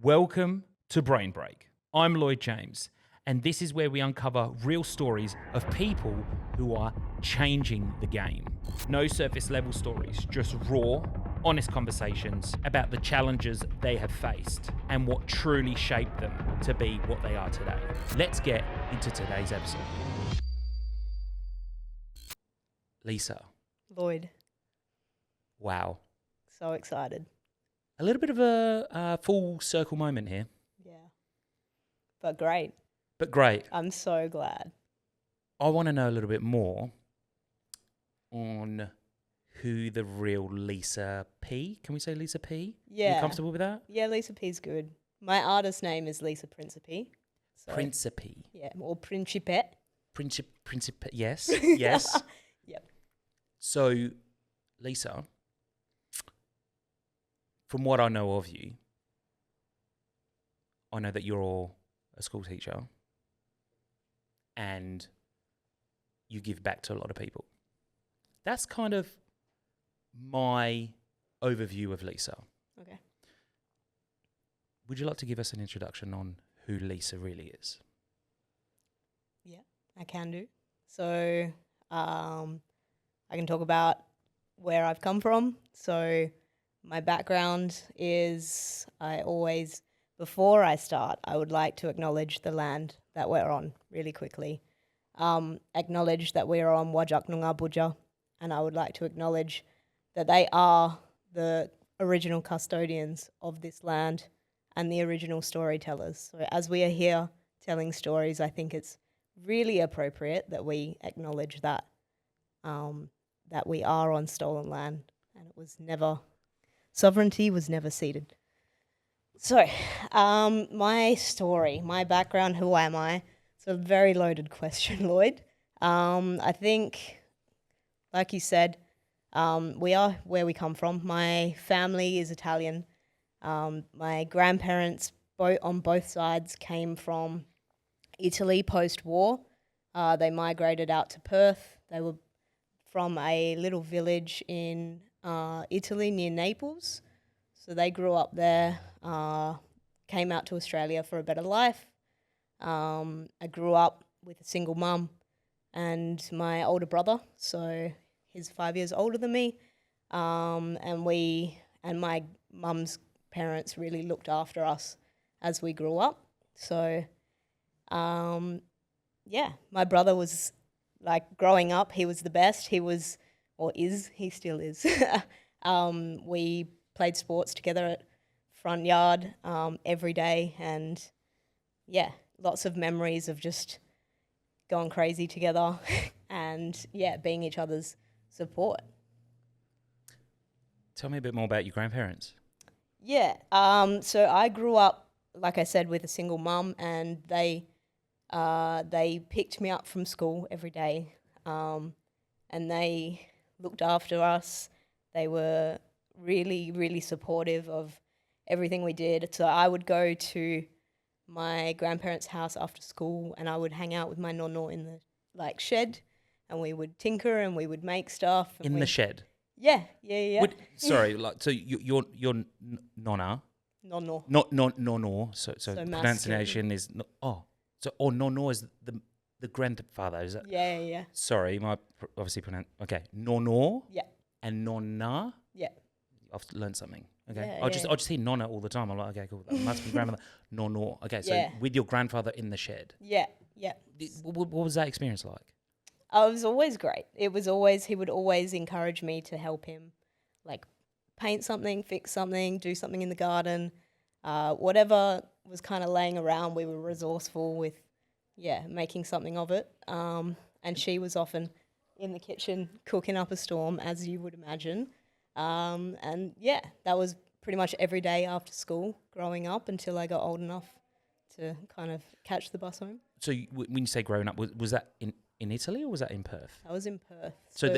Welcome to Brain Break. I'm Lloyd James, and this is where we uncover real stories of people who are changing the game. No surface level stories, just raw, honest conversations about the challenges they have faced and what truly shaped them to be what they are today. Let's get into today's episode. Lisa. Lloyd. Wow. So excited. A little bit of a full circle moment here. Yeah. But great. But great. I'm so glad. I want to know a little bit more on who the real Lisa P. Can we say Lisa P? Yeah. You comfortable with that? Yeah, Lisa P's good. My artist name is Lisa Principe. So, Principe. yeah, or Principe. Principe. Yes. Yes. Yep. So, Lisa, from what I know of you, I know that you're a school teacher and you give back to a lot of people. That's kind of my overview of Lisa. Okay. Would you like to give us an introduction on who Lisa really is? Yeah, I can do. So I can talk about where I've come from. So my background is before I start, I would like to acknowledge the land that we're on really quickly. Acknowledge that we're on Wajak Noongar Budja, and I would like to acknowledge that they are the original custodians of this land and the original storytellers. So as we are here telling stories, I think it's really appropriate that we acknowledge that that we are on stolen land and sovereignty was never ceded. So, my story, my background, who am I? It's a very loaded question, Lloyd. I think, like you said, we are where we come from. My family is Italian. My grandparents, on both sides, came from Italy post-war. They migrated out to Perth. They were from a little village in Italy near Naples. So they grew up there, came out to Australia for a better life. I grew up with a single mum and my older brother, so he's 5 years older than me. And my mum's parents really looked after us as we grew up. So, my brother was, like, growing up, he was the best. He still is. We played sports together at front yard every day, and lots of memories of just going crazy together and being each other's support. Tell me a bit more about your grandparents. So I grew up, like I said, with a single mum, and they picked me up from school every day, and they looked after us. They were really, really supportive of everything we did. So I would go to my grandparents' house after school and I would hang out with my nonno in the shed, and we would tinker and we would make stuff. In the shed? Yeah. Sorry, so you're nonna? Nonno. Not nonno. So pronunciation is nonno is the grandfather, is it? Yeah. Sorry, okay, nonno. Yeah. And nonna. Yeah. I've learned something. Okay. Yeah, I just hear nonna all the time. I'm like, okay, cool. That must be grandmother. Nonno. Okay, so with your grandfather in the shed. Yeah. What was that experience like? Oh, it was always great. He would always encourage me to help him, like paint something, fix something, do something in the garden, whatever was kind of laying around. We were resourceful with, making something of it. And she was often in the kitchen cooking up a storm, as you would imagine. That was pretty much every day after school growing up until I got old enough to kind of catch the bus home. So when you say growing up, was that in Italy or was that in Perth? I was in Perth. So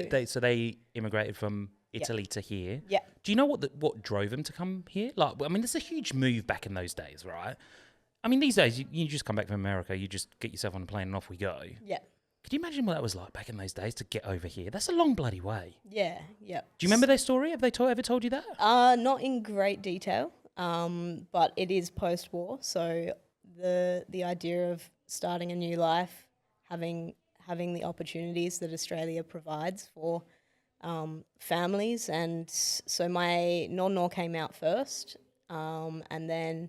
they immigrated from Italy to here. Yeah. Do you know what drove them to come here? It's a huge move back in those days, right? I mean, these days you just come back from America, you just get yourself on a plane and off we go. Yeah. Could you imagine what that was like back in those days to get over here? That's a long bloody way. Yeah. Do you remember their story? Have they ever told you that? Not in great detail. but it is post-war, so the idea of starting a new life, having the opportunities that Australia provides for families, and so my nonno came out first, and then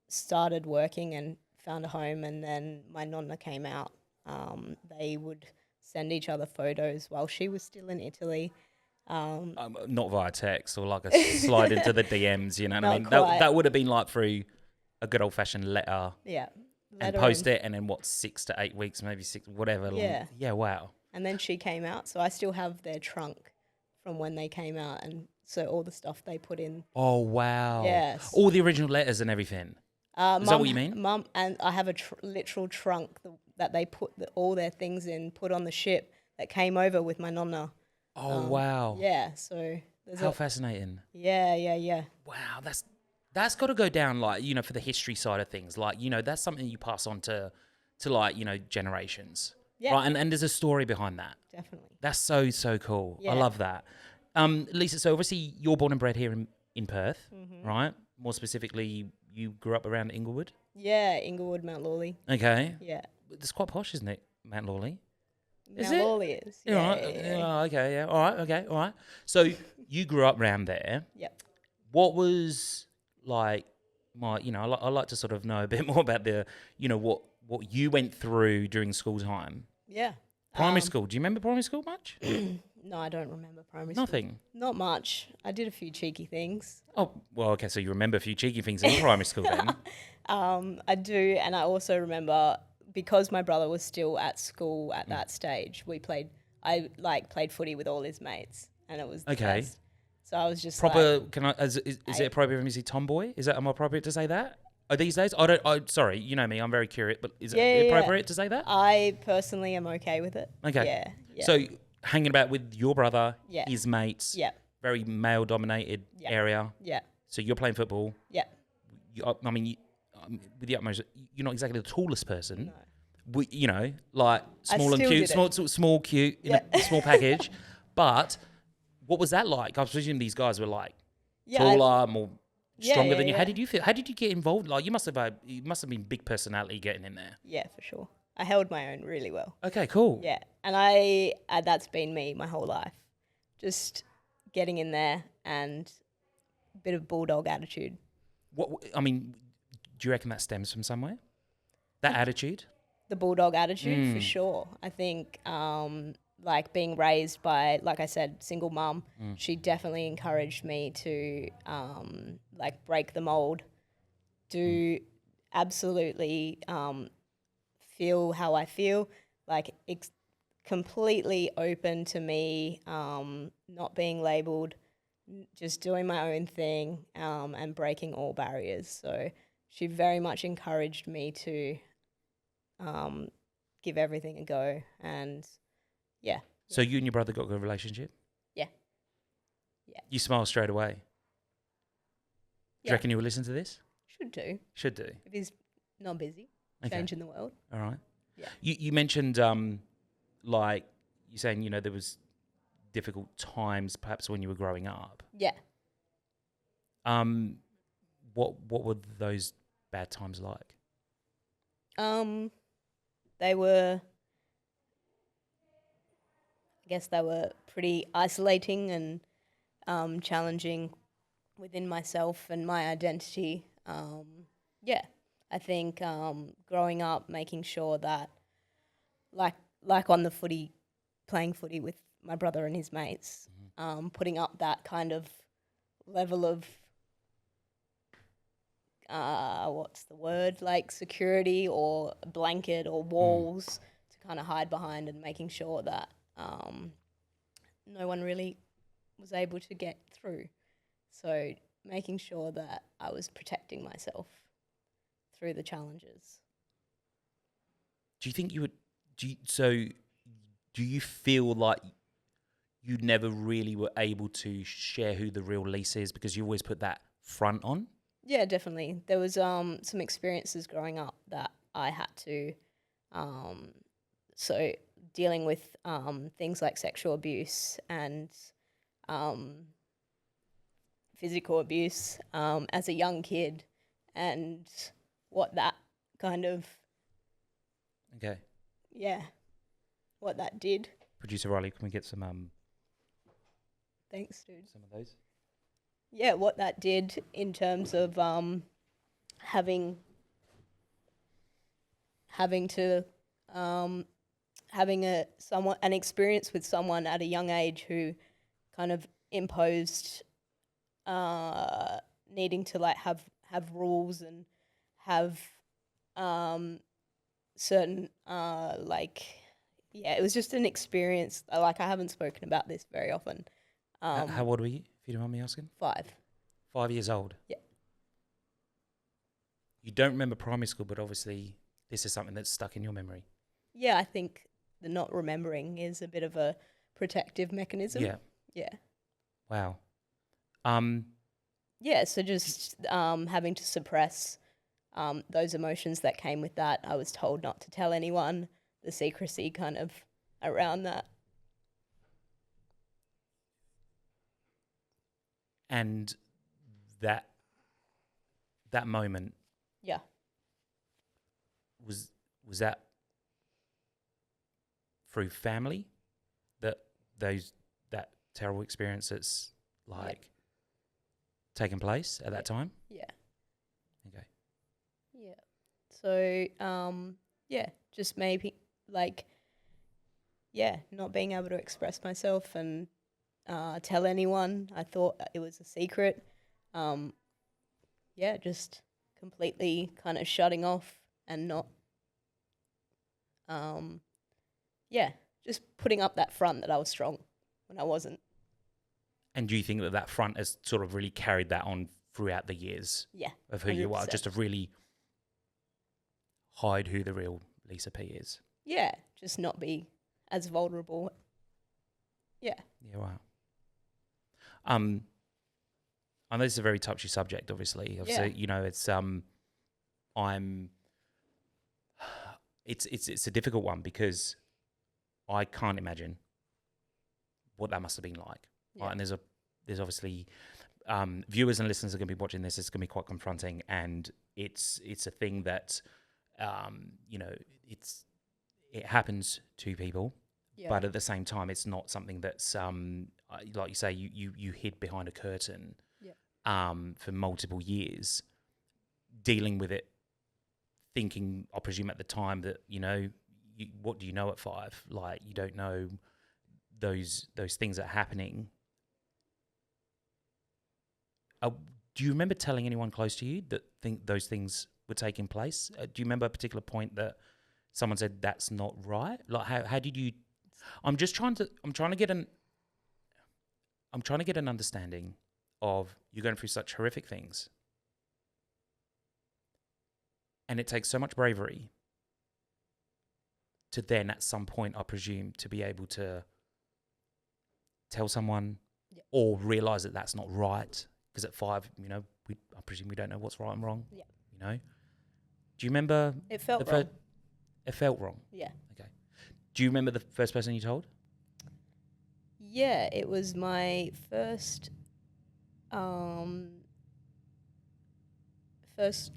started working and found a home, and then my nonna came out. They would send each other photos while she was still in Italy. Not via text or like a slide into the DMs, you know what I Not mean? quite. That would have been like through a good old-fashioned letter Yeah. and Letter post it, and then 6 to 8 weeks, maybe 6, whatever. Yeah. Yeah, wow. And then she came out, so I still have their trunk from when they came out, and so all the stuff they put in. Oh, wow. Yes. All the original letters and everything. Is that what you mean? Mum, and I have a literal trunk that they put all their things in, put on the ship that came over with my nonna. Oh, wow. Yeah, so there's How fascinating. Yeah. Wow, that's got to go down, like, you know, for the history side of things. Like, you know, that's something you pass on to like, you know, generations. Yeah. Right, and there's a story behind that. Definitely. That's so cool. Yeah. I love that. Lisa, so obviously you're born and bred here in Perth, Mm-hmm. right? More specifically, you grew up around Inglewood. Yeah, Inglewood, Mount Lawley. Okay. Yeah. It's quite posh, isn't it, Mount Lawley? Is Mount it? Lawley is. Yeah, Yeah, right. yeah. Okay, yeah. All right, okay, all right. So you grew up around there. Yep. What was like you know, I like to sort of know a bit more about the, you know, what you went through during school time. Yeah. Primary school. Do you remember primary school much? No, I don't remember primary school. Nothing. Not much. I did a few cheeky things. Oh, well, okay, so you remember a few cheeky things in primary school then. I do, and I also remember because my brother was still at school at that stage. I played footy with all his mates, and it was the Okay. best. So I was just Proper, like, can I, is it appropriate for me to say tomboy? Am I appropriate to say that? These days? Sorry, you know me, I'm very curious, but is it appropriate to say that? I personally am okay with it. Okay. Yeah. So hanging about with your brother, Yeah. his mates, Yeah. very male-dominated Yeah. area. Yeah. So you're playing football. Yeah. I mean, with the utmost, you're not exactly the tallest person. No. You know, like small and still cute, did small, cute, in a small package. But what was that like? I presume these guys were like taller, more stronger than you. yeah. How did you feel? How did you get involved? Like you must have been big personality getting in there. Yeah, for sure. I held my own really well. Okay, cool. Yeah, and that's been me my whole life. Just getting in there and a bit of bulldog attitude. I mean, do you reckon that stems from somewhere? That attitude? The bulldog attitude, for sure. I think, like being raised by, like I said, single mum, she definitely encouraged me to, like break the mold, do absolutely feel how I feel, like completely open to me, not being labelled, just doing my own thing, and breaking all barriers. So she very much encouraged me to give everything a go, and yeah. So you and your brother got a good relationship? Yeah. Yeah. You smile straight away. Do Yeah. you reckon you will listen to this? Should do. Should do. If he's not busy, Okay. changing the world. All right. Yeah. You mentioned like you're saying, you know, there was difficult times perhaps when you were growing up. Yeah. What were those bad times like? They were, I guess they were pretty isolating and challenging within myself and my identity. Yeah, I think growing up, making sure that, like on the footy, playing footy with my brother and his mates, putting up that kind of level of what's the word, like security or a blanket or walls to kind of hide behind, and making sure that no one really was able to get through. So making sure that I was protecting myself through the challenges. Do you think you would? Do you feel like you never really were able to share who the real Lisa is because you always put that front on? Yeah, definitely. There was some experiences growing up that I had to, so dealing with things like sexual abuse and physical abuse as a young kid, and what that kind of Okay. what that did. Producer Riley, can we get some Thanks, dude. some of those? Yeah, what that did in terms of having to having an experience with someone at a young age who kind of imposed needing to like have rules and have certain it was just an experience. Like, I haven't spoken about this very often. How old were you, if you don't mind me asking? 5. 5 years old? Yeah. You don't remember primary school, but obviously this is something that's stuck in your memory. Yeah, I think the not remembering is a bit of a protective mechanism. Yeah. Yeah. Wow. Yeah, so just having to suppress those emotions that came with that. I was told not to tell anyone, the secrecy kind of around that. And that moment, Yeah. was that through family, that terrible experience that's like taken place at that time? Yeah. Okay. Yeah. So just maybe not being able to express myself and tell anyone. I thought it was a secret. Just completely kind of shutting off and not just putting up that front that I was strong when I wasn't. And do you think that front has sort of really carried that on throughout the years? Yeah. Of who you are, 100%. just to really hide who the real Lisa P is? Yeah, just not be as vulnerable. Yeah. Yeah, wow. I know this is a very touchy subject, obviously. You know, it's it's a difficult one, because I can't imagine what that must have been like. Yeah. Right? And there's obviously viewers and listeners are going to be watching this. It's going to be quite confronting, and it's a thing that it happens to people, but at the same time, it's not something that's like you say, you hid behind a curtain for multiple years, dealing with it, thinking, I presume at the time, that what do you know at 5? Like, you don't know those things that are happening. Do you remember telling anyone close to you that those things were taking place? Do you remember a particular point that someone said that's not right? Like, how did you? I'm trying to get an understanding of you going through such horrific things, and it takes so much bravery to then, at some point, I presume, to be able to tell someone or realize that that's not right. Because at 5, I presume we don't know what's right and wrong. Yeah. Do you remember? It felt wrong. It felt wrong. Yeah. Okay. Do you remember the first person you told? Yeah, it was my first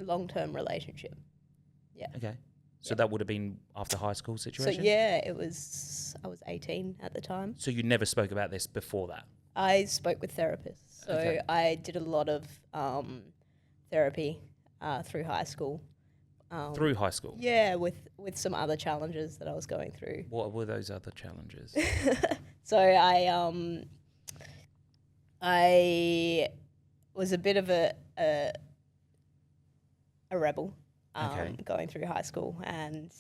long-term relationship. Yeah. Okay. So that would have been after high school situation? So I was 18 at the time. So you never spoke about this before that? I spoke with therapists. So I did a lot of therapy through high school. Through high school? Yeah, with some other challenges that I was going through. What were those other challenges? So I was a bit of a rebel going through high school, and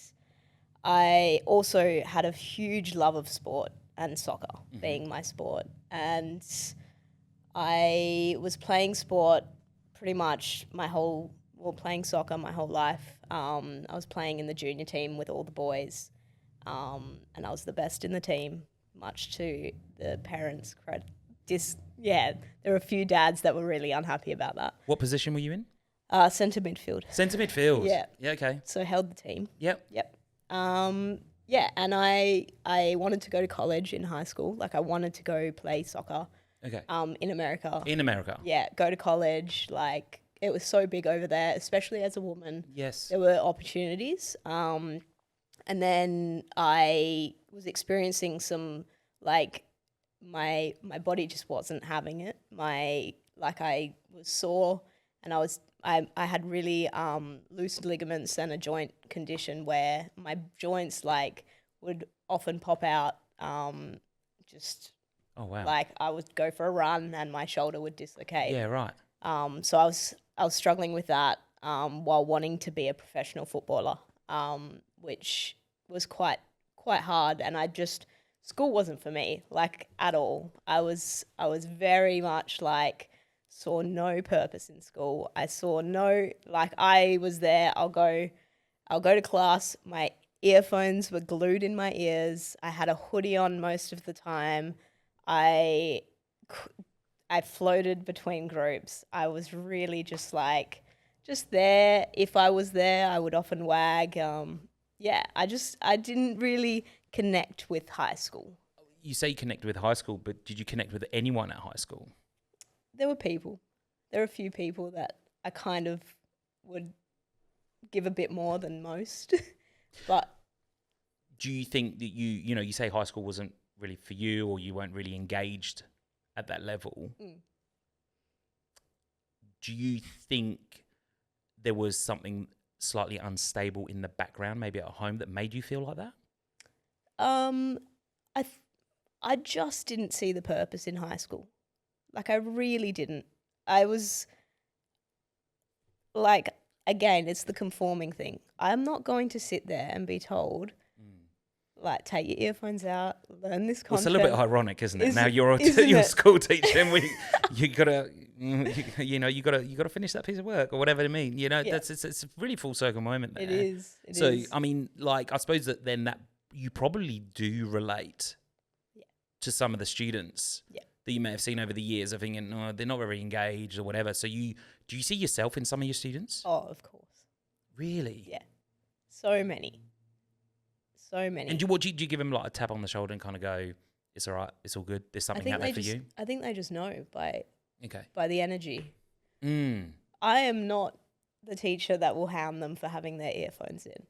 I also had a huge love of sport and soccer being my sport, and I was playing sport pretty much playing soccer my whole life. I was playing in the junior team with all the boys, and I was the best in the team, much to the parents' credit. There were a few dads that were really unhappy about that. What position were you in? Centre midfield. Centre midfield? Yeah. Yeah, okay. So held the team. Yep. And I wanted to go to college in high school. Like, I wanted to go play soccer. Okay. in America. In America. Yeah, go to college. Like, it was so big over there, especially as a woman. Yes. There were opportunities. And then I was experiencing some, like, my body just wasn't having it. I was sore, and I had really loose ligaments and a joint condition where my joints like would often pop out. Just Oh wow. like I would go for a run and my shoulder would dislocate. Yeah. Right. So I was struggling with that while wanting to be a professional footballer, which was quite hard. And school wasn't for me, like, at all. I was very much like, saw no purpose in school. I saw no, like, I was there. I'll go to class. My earphones were glued in my ears. I had a hoodie on most of the time. I floated between groups. I was really just there. If I was there, I would often wag. I didn't really connect with high school. You say you connected with high school, but did you connect with anyone at high school? There were a few people that I kind of would give a bit more than most. But do you think that you say high school wasn't really for you, or you weren't really engaged at that level? Do you think there was something slightly unstable in the background, maybe at home, that made you feel like that? I just didn't see the purpose in high school. Like, I really didn't. I was like, again, it's the conforming thing. I'm not going to sit there and be told, like, take your earphones out, learn this content. Well, it's a little bit ironic, isn't it? Now you're isn't a it? school teacher, and you gotta finish that piece of work or whatever it means. Yeah. It's a really full circle moment there. It is. I mean, like, I suppose that you probably do relate to some of the students that you may have seen over the years of thinking, no, they're not very engaged or whatever. So do you see yourself in some of your students? Oh, of course. Really? Yeah. So many. And do you give them like a tap on the shoulder and kind of go, it's all right, it's all good, there's something out there for you? I think they just know by Okay. by the energy. Mm. I am not the teacher that will hound them for having their earphones in.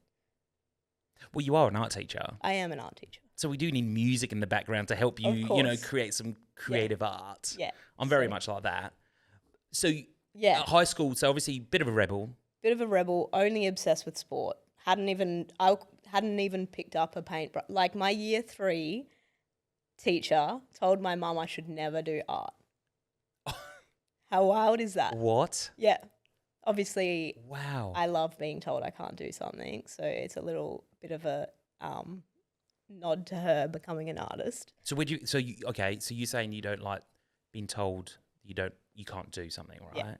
Well, you are an art teacher. I am an art teacher. So we do need music in the background to help you, create some creative art. Yeah. I'm very much like that. So yeah, at high school, so obviously bit of a rebel. Only obsessed with sport. I hadn't even picked up a paintbrush. Like, my year 3 teacher told my mum I should never do art. How wild is that? What? Yeah. Obviously, wow. I love being told I can't do something, so it's a little bit of a nod to her becoming an artist. So so you're saying you don't like being told you can't do something, right? Yeah.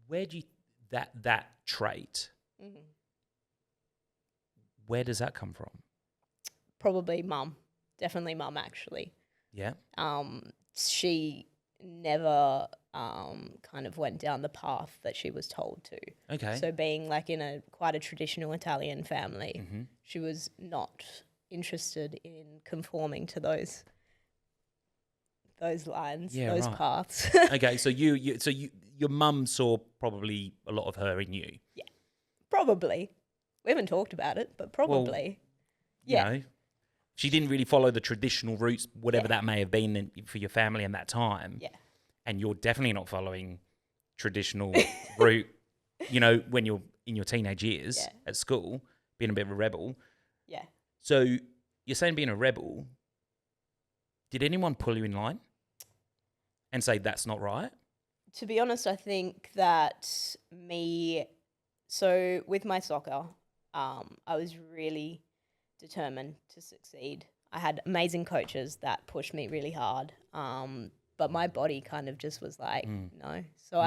Where do you that trait? Mm-hmm. Where does that come from? Probably mum. Definitely mum, actually. Yeah. She never kind of went down the path that she was told to. Okay. So being like in quite a traditional Italian family, Mm-hmm. she was not interested in conforming to those lines, those paths. Okay, so your mum saw probably a lot of her in you. Yeah, probably. We haven't talked about it, but probably. You know, she didn't really follow the traditional routes, whatever that may have been for your family in that time. Yeah. And you're definitely not following traditional route, when you're in your teenage years at school, being a bit of a rebel. Yeah. So you're saying being a rebel, did anyone pull you in line and say that's not right? To be honest, I think that so with my soccer, I was really determined to succeed. I had amazing coaches that pushed me really hard. But my body kind of just was like, no. So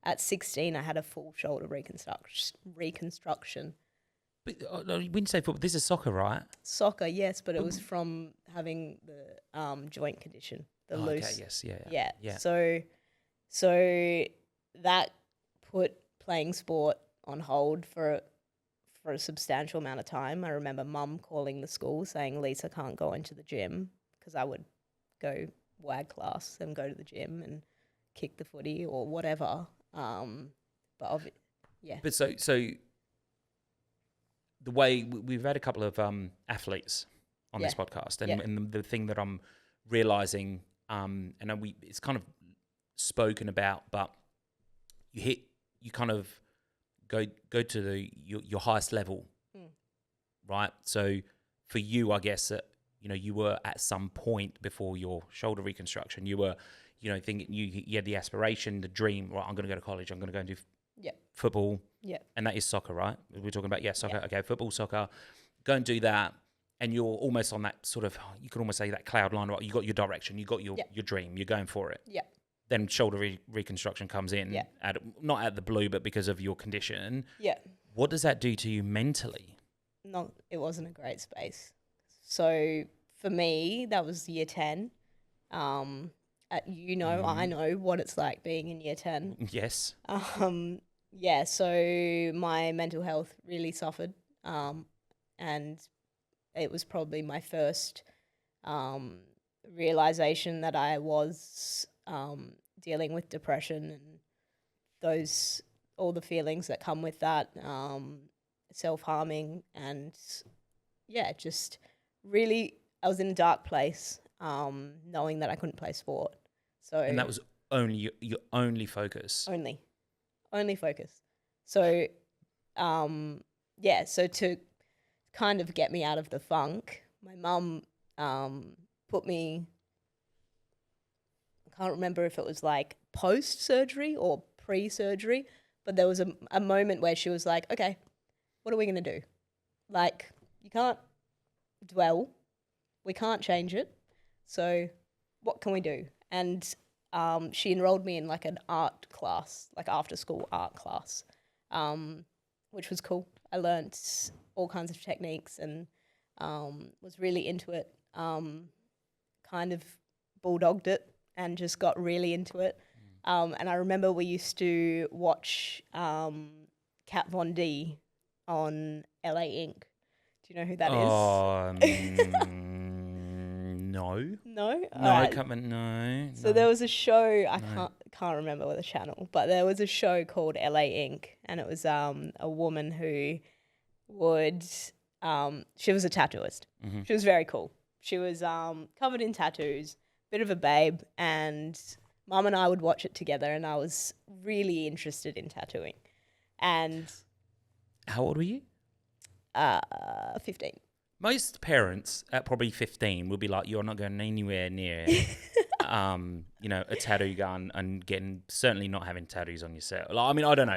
at 16, I had a full shoulder reconstruction. But when you say football, this is soccer, right? Soccer, yes, but it was from having the joint condition, the loose. Okay, yes, yeah. So that put playing sport on hold for a substantial amount of time. I remember mum calling the school saying Lisa can't go into the gym because I would go WAG class and go to the gym and kick the footy or whatever. Yeah. But so the way we've had a couple of athletes on this podcast, and the thing that I'm realizing, and it's kind of spoken about, but you kind of go to your highest level, right? So for you, I guess that you were at some point before your shoulder reconstruction, you were thinking you had the aspiration, the dream, right? I'm going to go to college. I'm going to go and do football. Yeah. And that is soccer, right? We're talking about soccer. Yeah. Okay, football, soccer. Go and do that, and you're almost on that sort of, you could almost say that cloud line, right? You got your direction, you got your dream, you're going for it. Yeah. Then shoulder reconstruction comes in, not at the blue, but because of your condition. Yeah. What does that do to you mentally? No, it wasn't a great space. So for me, that was year 10. I know what it's like being in year 10. Yes. So my mental health really suffered. And it was probably my first realization that I was dealing with depression and all the feelings that come with that, self-harming, and just really, I was in a dark place, knowing that I couldn't play sport. So, and that was only your only focus. Only focus. So, so to kind of get me out of the funk, my mum put me, I can't remember if it was like post-surgery or pre-surgery, but there was a moment where she was like, okay, what are we going to do? Like, you can't dwell. We can't change it. So what can we do? And she enrolled me in like an art class, like after-school art class, which was cool. I learnt all kinds of techniques and was really into it, kind of bulldogged it and just got really into it. And I remember we used to watch Kat Von D on LA Inc. Do you know who that is? No. No? No. So there was a show, I can't remember the channel, but there was a show called LA Inc. And it was a woman who she was a tattooist. Mm-hmm. She was very cool. She was covered in tattoos, bit of a babe, and Mum and I would watch it together, and I was really interested in tattooing. And how old were you? 15. Most parents at probably 15 would be like, you're not going anywhere near a tattoo gun and certainly not having tattoos on yourself. Like, I mean, I don't know.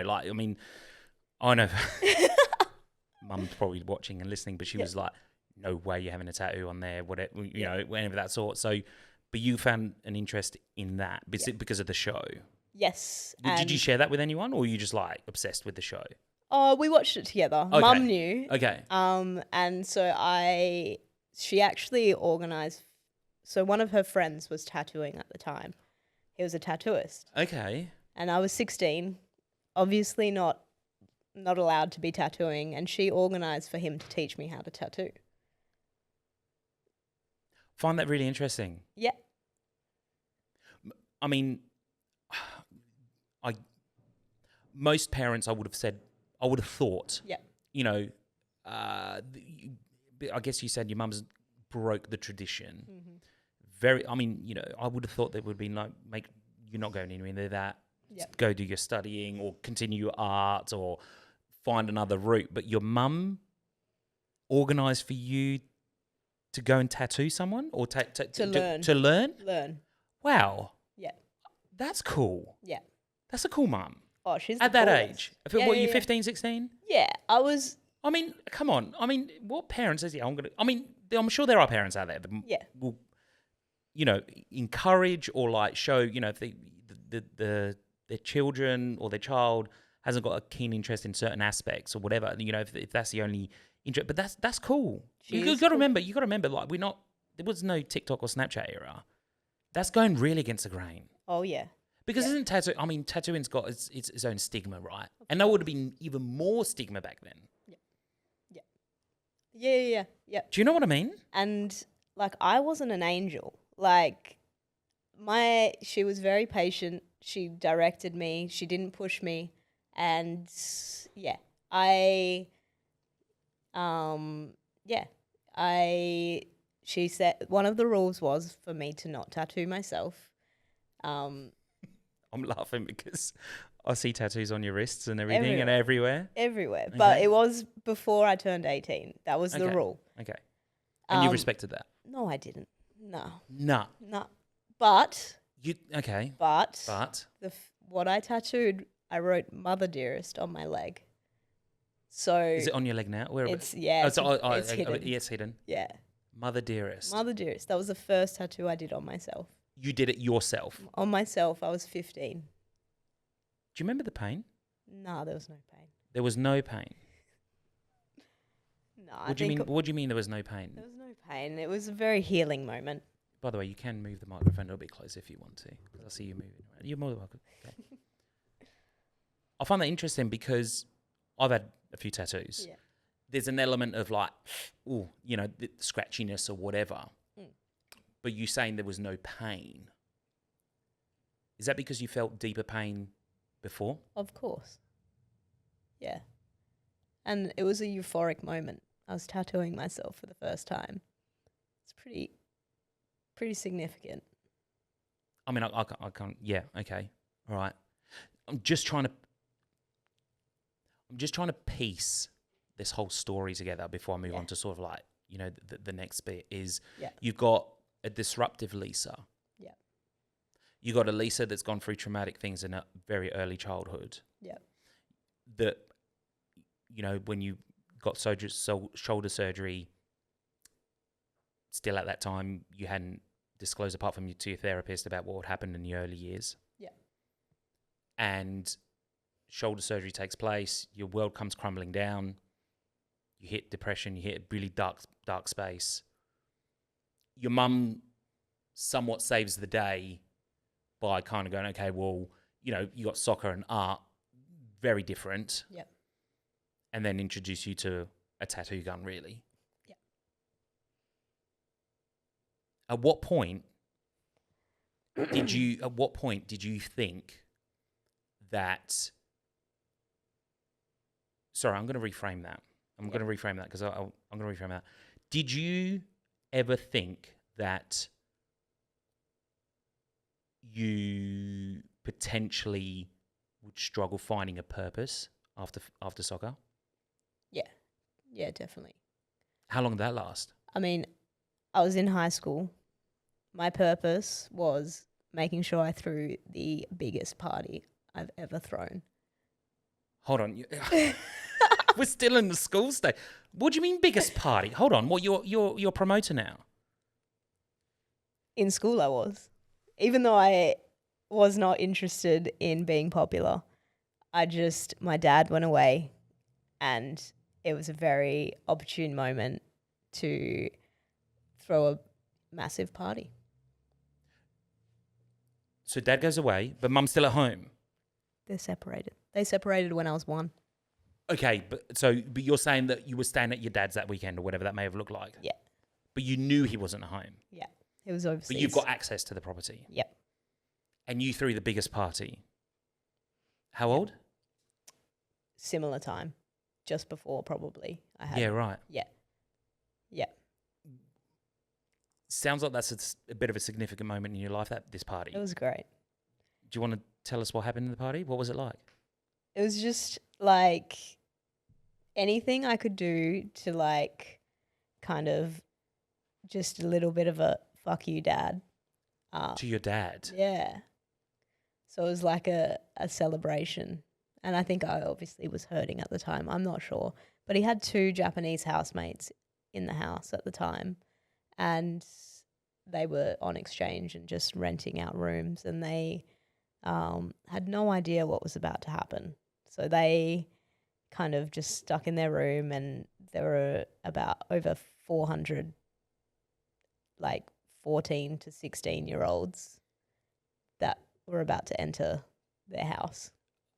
I know Mum's probably watching and listening, but she was like, no way you're having a tattoo on there, whatever, whatever that sort. So, but you found an interest in that because of the show. Yes. Did you share that with anyone, or were you just like obsessed with the show? Oh, we watched it together. Okay. Mum knew. Okay. And so she actually organised. So one of her friends was tattooing at the time. He was a tattooist. Okay. And I was 16, obviously not allowed to be tattooing, and she organised for him to teach me how to tattoo. Find that really interesting. Yeah. I mean, most parents, I would have thought. Yeah. I guess you said your mum's broke the tradition. Mm-hmm. I would have thought that would be like, you're not going anywhere near that. Yep. Go do your studying or continue your art or find another route. But your mum organised for you to go and tattoo someone or to learn. To learn? Learn. Wow. Yeah. That's cool. Yeah. That's a cool mum. Oh, she's at the that coolest. age. You're 15, 16? Yeah, I was. I mean, come on. I mean, what parents is I'm sure there are parents out there that will, encourage or like show, if their children or their child hasn't got a keen interest in certain aspects or whatever, if that's the only interest. But that's cool. You've got to remember, like there was no TikTok or Snapchat era. That's going really against the grain. Oh, yeah. Because isn't tattooing's got its own stigma, right? And there would have been even more stigma back then. Yeah. Do you know what I mean? And like, I wasn't an angel. like she was very patient. She directed me. She didn't push me, and yeah, yeah, she said one of the rules was for me to not tattoo myself. I'm laughing because I see tattoos on your wrists and everything and Everywhere. everywhere. But Okay. it was before I turned 18. That was the Okay. rule. Okay. And you Um, respected that? No, I didn't. No, No. no. But Okay. But But what I tattooed, I wrote "Mother Dearest" on my leg. So is it on your leg now? Where? it's it's hidden. It's hidden. Yeah, Mother Dearest. Mother Dearest. That was the first tattoo I did on myself. You did it yourself. On myself, I was 15. Do you remember the pain? No, there was no pain. There was no pain. No, What do you mean there was no pain? There was no pain. It was a very healing moment. By the way, you can move the microphone a little bit closer if you want to, because I see you moving around. You're more than welcome. Okay. I find that interesting because I've had a few tattoos. Yeah. There's an element of like, oh, the scratchiness or whatever. Mm. But you saying there was no pain. Is that because you felt deeper pain before? Of course. Yeah. And it was a euphoric moment. I was tattooing myself for the first time. It's pretty significant. I mean, I can't. Yeah. Okay. All right. I'm just trying to piece this whole story together before I move on to sort of like, the next bit is you've got a disruptive Lisa. Yeah. You got a Lisa that's gone through traumatic things in a very early childhood. Yeah. That, when you got shoulder surgery, still at that time, you hadn't disclosed apart from to your therapist about what would happen in the early years. Yeah. And shoulder surgery takes place, your world comes crumbling down, you hit depression, you hit a really dark space. Your mum somewhat saves the day by kind of going, okay, well, you got soccer and art, very different. Yeah. And then introduce you to a tattoo gun, really. Yeah. At what point did you think that? Sorry, I'm going to reframe that. I'm going to reframe that because I'm going to reframe that. Did you ever think that you potentially would struggle finding a purpose after soccer? Yeah, definitely. How long did that last? I mean, I was in high school. My purpose was making sure I threw the biggest party I've ever thrown. Hold on. We're still in the school stage. What do you mean biggest party? Hold on. What, you're promoter now? In school I was. Even though I was not interested in being popular, my dad went away and it was a very opportune moment to throw a massive party. So dad goes away, but mum's still at home. They're separated. They separated when I was 1. Okay, but you're saying that you were staying at your dad's that weekend or whatever that may have looked like. Yeah. But you knew he wasn't at home. Yeah. It was overseas. But you've got access to the property. Yep. And you threw the biggest party. How old? Similar time. Just before probably. Yeah, right. Yeah. Yeah. Sounds like that's a bit of a significant moment in your life, this party. It was great. Do you want to tell us what happened in the party? What was it like? It was just like anything I could do to like kind of just a little bit of a fuck you, dad. To your dad? Yeah. So it was like a celebration. And I think I obviously was hurting at the time. I'm not sure. But he had 2 Japanese housemates in the house at the time. And they were on exchange and just renting out rooms. And they had no idea what was about to happen. So they kind of just stuck in their room, and there were about over 400 like 14 to 16-year-olds that were about to enter their house.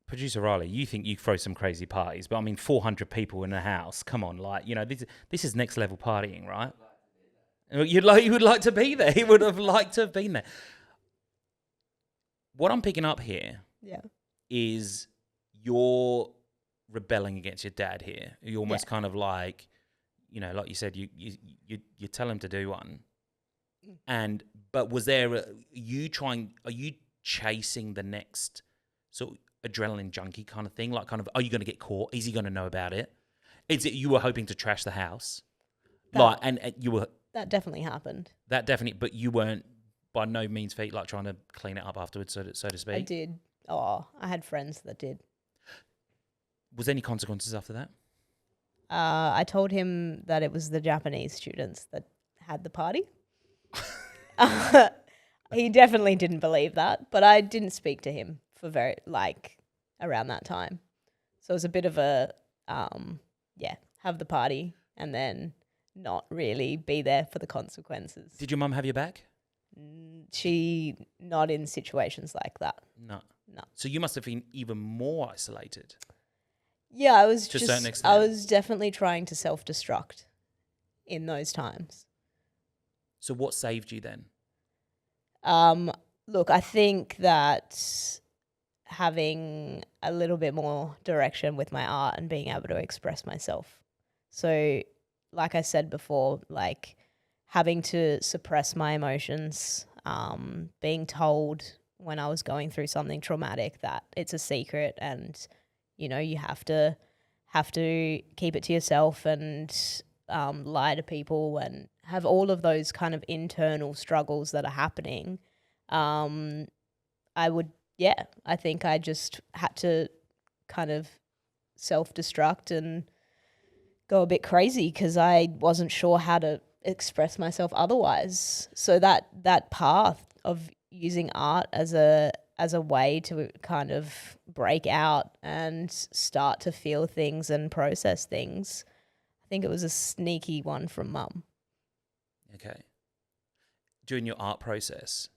Producer Riley, you think you throw some crazy parties, but I mean 400 people in a house. Come on, this is next level partying, right? You would like to be there. He would have liked to have been there. What I'm picking up here Yeah. is you're rebelling against your dad here. You're almost Yeah. kind of like, like you said, you tell him to do one. But was there are you chasing the next sort of adrenaline junkie kind of thing? Like kind of, are you going to get caught? Is he going to know about it? Is it you were hoping to trash the house? And you were... That definitely happened. But you weren't by no means like trying to clean it up afterwards, so to speak. I did. Oh, I had friends that did. Was there any consequences after that? I told him that it was the Japanese students that had the party. He definitely didn't believe that, but I didn't speak to him for around that time. So it was a bit of a, have the party and then not really be there for the consequences. Did your mum have your back? She not in situations like that. No. No. So you must have been even more isolated. Yeah, I was to a certain extent. I was definitely trying to self-destruct in those times. So what saved you then? Look, I think that having a little bit more direction with my art and being able to express myself. So, like I said before, like having to suppress my emotions, being told when I was going through something traumatic that it's a secret and, you have to keep it to yourself and lie to people and have all of those kind of internal struggles that are happening. I think I just had to kind of self-destruct and go a bit crazy because I wasn't sure how to express myself otherwise. So that path of using art as a way to kind of break out and start to feel things and process things, I think it was a sneaky one from Mum. Okay. During your art process,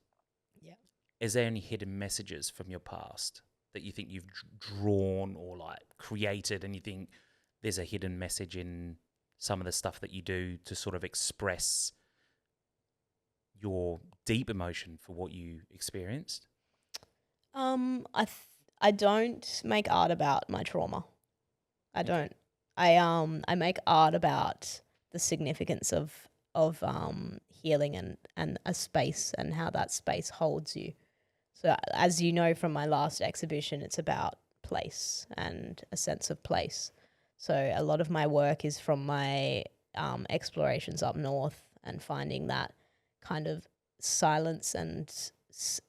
is there any hidden messages from your past that you think you've drawn or like created, and you think there's a hidden message in some of the stuff that you do to sort of express your deep emotion for what you experienced? I don't make art about my trauma. I don't. I make art about the significance of healing and a space and how that space holds you. So as you know from my last exhibition, it's about place and a sense of place. So a lot of my work is from my explorations up north and finding that kind of silence and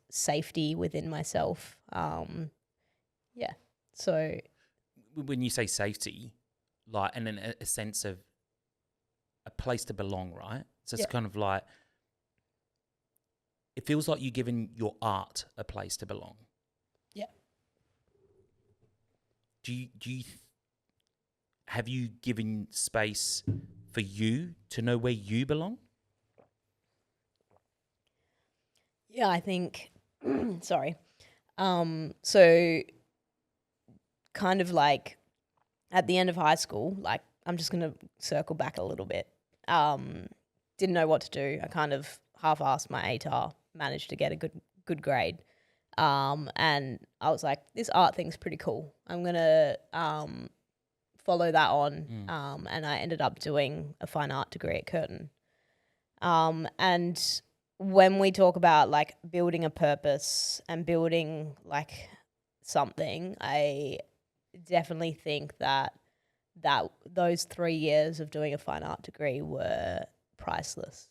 safety within myself. So when you say safety, like, and then a sense of a place to belong, right? So it's kind of like, it feels like you're giving your art a place to belong. Yeah. Have you given space for you to know where you belong? Yeah, I think, sorry. So kind of like at the end of high school, like I'm just going to circle back a little bit. Didn't know what to do. I kind of half-assed my ATAR, managed to get a good grade. And I was like, this art thing's pretty cool. I'm going to follow that on. And I ended up doing a fine art degree at Curtin. And when we talk about like building a purpose and building like something, I definitely think that those 3 years of doing a fine art degree were priceless.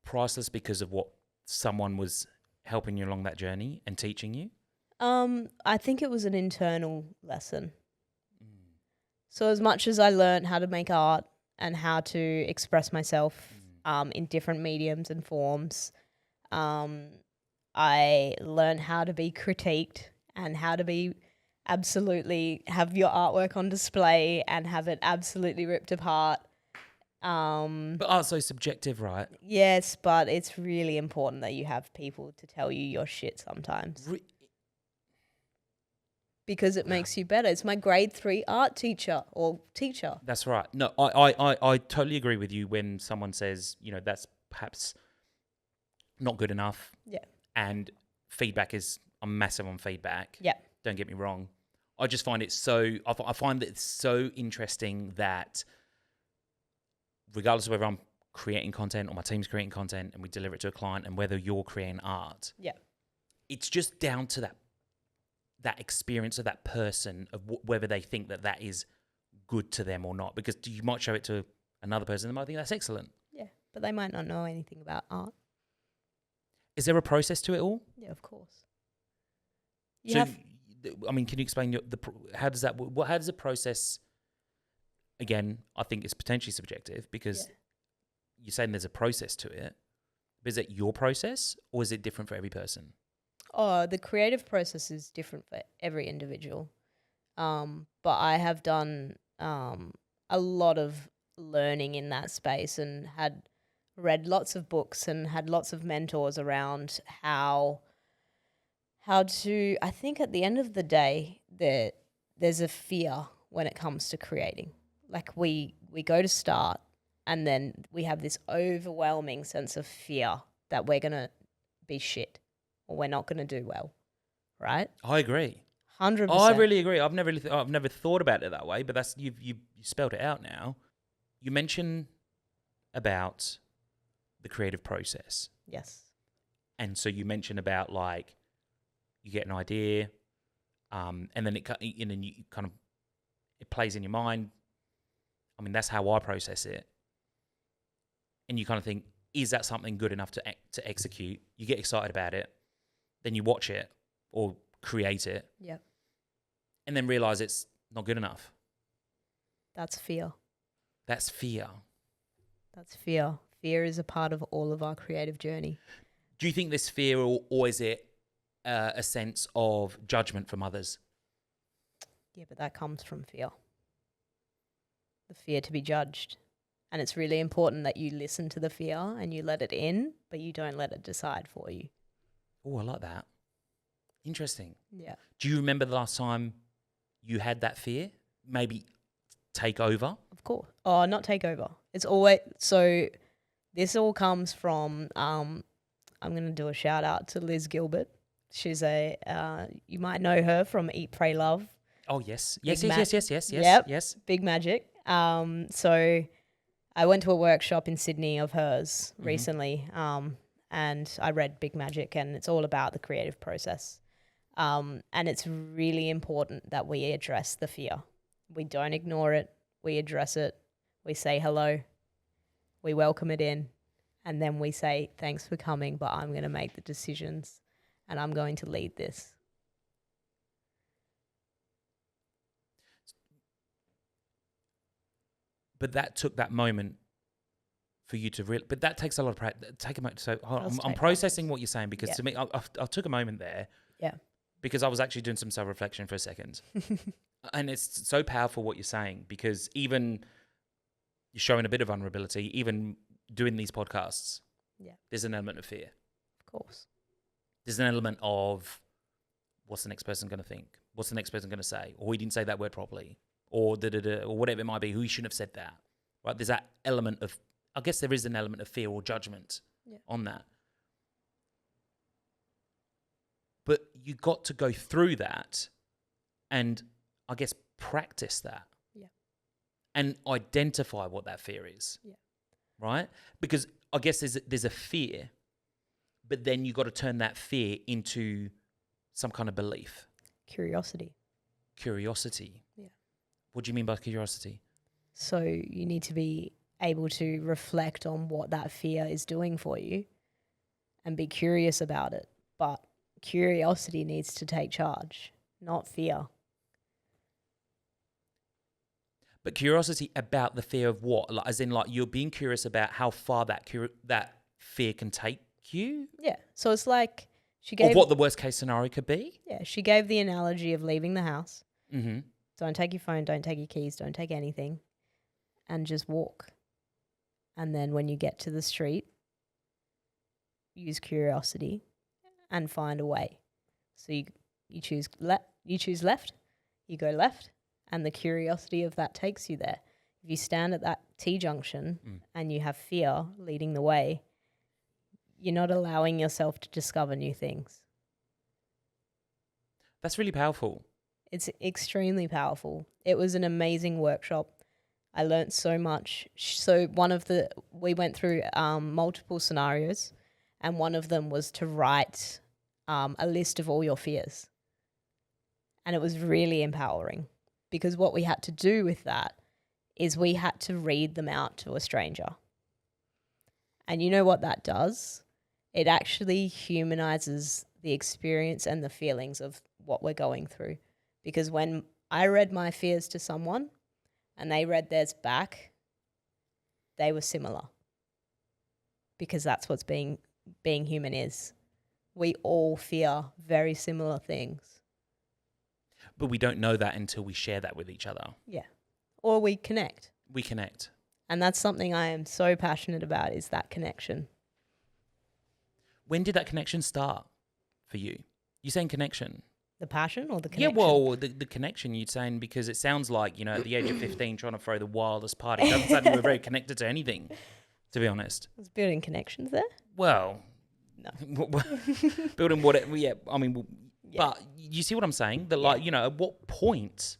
Priceless because of what someone was helping you along that journey and teaching you? I think it was an internal lesson. So as much as I learned how to make art and how to express myself in different mediums and forms, I learned how to be critiqued and how to be absolutely have your artwork on display and have it absolutely ripped apart. But art's so subjective, right? Yes, but it's really important that you have people to tell you your shit sometimes. because it makes you better. It's my grade 3 art teacher or teacher. That's right. No, I totally agree with you when someone says, that's perhaps not good enough. Yeah. And feedback I'm massive on feedback. Yeah. Don't get me wrong. I just find it I find that it's so interesting that regardless of whether I'm creating content or my team's creating content and we deliver it to a client and whether you're creating art, Yeah. it's just down to that experience of that person of whether they think that is good to them or not. Because you might show it to another person, they might think that's excellent. Yeah, but they might not know anything about art. Is there a process to it all? Yeah, of course. Can you explain how does the process? Again, I think it's potentially subjective because you're saying there's a process to it. But is it your process or is it different for every person? Oh, the creative process is different for every individual. But I have done a lot of learning in that space and had read lots of books and had lots of mentors around how to, I think at the end of the day, there's a fear when it comes to creating. Like we go to start and then we have this overwhelming sense of fear that we're going to be shit or we're not going to do well, right? I agree. 100%. I really agree. I've never thought about it that way, but that's you spelled it out now. You mentioned about the creative process. Yes. And so you mentioned about like you get an idea, and then it plays in your mind. I mean, that's how I process it. And you kind of think, is that something good enough to execute? You get excited about it, then you watch it or create it, and then realize it's not good enough. That's fear. That's fear. That's fear. Fear is a part of all of our creative journey. Do you think this fear, or is it a sense of judgment from others? Yeah, but that comes from fear. The fear to be judged. And it's really important that you listen to the fear and you let it in, but you don't let it decide for you. Oh, I like that. Interesting. Yeah. Do you remember the last time you had that fear? Maybe take over? Of course. Oh, not take over. It's always, so this all comes from, I'm going to do a shout out to Liz Gilbert. She's you might know her from Eat, Pray, Love. Oh, yes. Yes. Yes. Big Magic. So I went to a workshop in Sydney of hers recently, and I read Big Magic, and it's all about the creative process. And it's really important that we address the fear. We don't ignore it. We address it. We say hello. We welcome it in. And then we say, thanks for coming, but I'm going to make the decisions and I'm going to lead this. But that took that moment for you to really. But that takes a lot of practice. Take a moment. So I'm processing what you're saying because to me, I took a moment there. Yeah. Because I was actually doing some self-reflection for a second. And it's so powerful what you're saying because even you're showing a bit of vulnerability, even doing these podcasts, there's an element of fear. Of course. There's an element of what's the next person going to think? What's the next person going to say? Or he didn't say that word properly. Or da-da-da, or whatever it might be, who he shouldn't have said that. Right? There's that element of, I guess there is an element of fear or judgment on that. But you got to go through that and I guess practice that. Yeah. And identify what that fear is. Yeah. Right? Because I guess there's a fear, but then you got to turn that fear into some kind of belief. Curiosity. Yeah. What do you mean by curiosity? So you need to be able to reflect on what that fear is doing for you and be curious about it. But curiosity needs to take charge, not fear. But curiosity about the fear of what? Like, as in, like, you're being curious about how far that fear can take you? Yeah. So it's like she gave... Of what the worst case scenario could be? Yeah. She gave the analogy of leaving the house. Mm-hmm. Don't take your phone, don't take your keys, don't take anything, and just walk. And then when you get to the street, use curiosity and find a way. So you choose left, you go left, and the curiosity of that takes you there. If you stand at that T-junction and you have fear leading the way, you're not allowing yourself to discover new things. That's really powerful. It's extremely powerful. It was an amazing workshop. I learned so much. So we went through multiple scenarios, and one of them was to write a list of all your fears. And it was really empowering, because what we had to do with that is we had to read them out to a stranger. And you know what that does? It actually humanizes the experience and the feelings of what we're going through. Because when I read my fears to someone and they read theirs back, they were similar. Because that's what's being human is. We all fear very similar things. But we don't know that until we share that with each other. Yeah. Or we connect. We connect. And that's something I am so passionate about, is that connection. When did that connection start for you? You're saying connection. The passion or the connection? Yeah, well, the connection you're saying, because it sounds like, at the age of 15, trying to throw the wildest party. It doesn't sound like you were very connected to anything, to be honest. I was building connections there. Well, no. Building what? But you see what I'm saying? That at what point?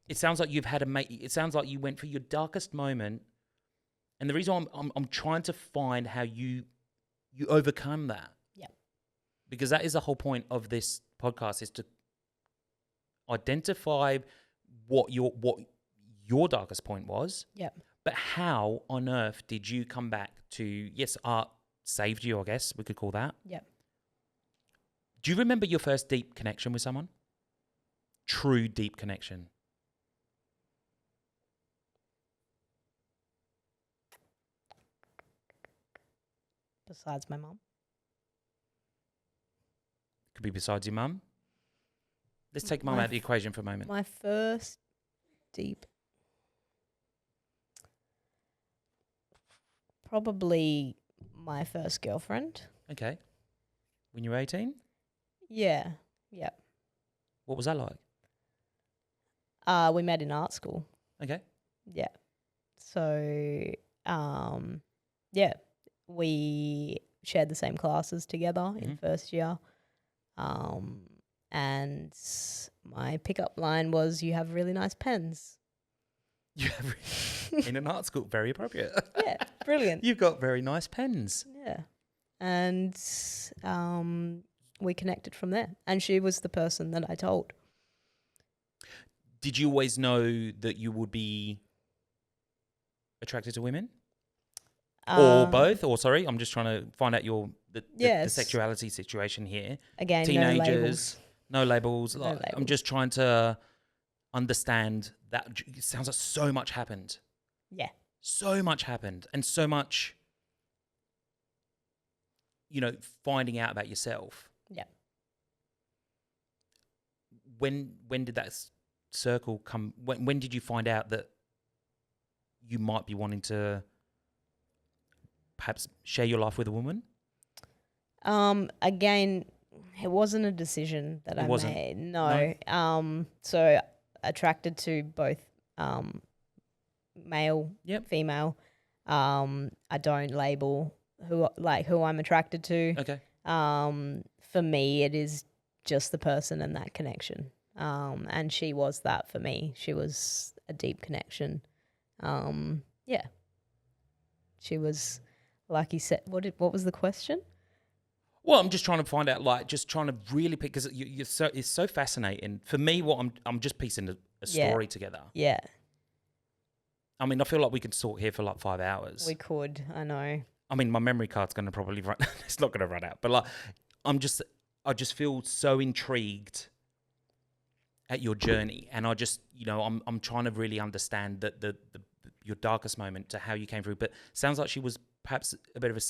It sounds like you've had it sounds like you went through your darkest moment, and the reason I'm trying to find how you overcome that. Yeah. Because that is the whole point of this podcast, is to identify what your darkest point was. Yeah. But how on earth did you come back to, yes, art saved you, I guess we could call that. Yeah. Do you remember your first deep connection with someone? True deep connection. Besides my mum. Could be besides your mum. Let's take mum out of the equation for a moment. My first deep... Probably my first girlfriend. Okay. When you were 18? Yeah. Yeah. What was that like? We met in art school. Okay. Yeah. So, yeah, we shared the same classes together in first year. And my pickup line was, "You have really nice pens." You have in an art school, very appropriate. Yeah, brilliant. You've got very nice pens. Yeah. And we connected from there. And she was the person that I told. Did you always know that you would be attracted to women? Or both? Or, sorry, I'm just trying to find out the sexuality situation here. Again, teenagers, no labels. No labels. I'm just trying to understand that. It sounds like so much happened. Yeah. So much happened, and so much, finding out about yourself. Yeah. When did that circle come? When did you find out that you might be wanting to perhaps share your life with a woman? Again, it wasn't a decision that I made. No. So attracted to both male, female. I don't label who I'm attracted to. Okay. For me, it is just the person and that connection. And she was that for me. She was a deep connection. Yeah. She was, like you said, what was the question? Well, I'm just trying to find out, just trying to really pick, because it's so fascinating. For me, I'm just piecing a story together. Yeah. I mean, I feel like we could talk here for 5 hours. We could, I know. I mean, my memory card's going to probably run. It's not going to run out. But I just feel so intrigued at your journey, and I just, I'm trying to really understand the your darkest moment to how you came through. But sounds like she was perhaps a bit of a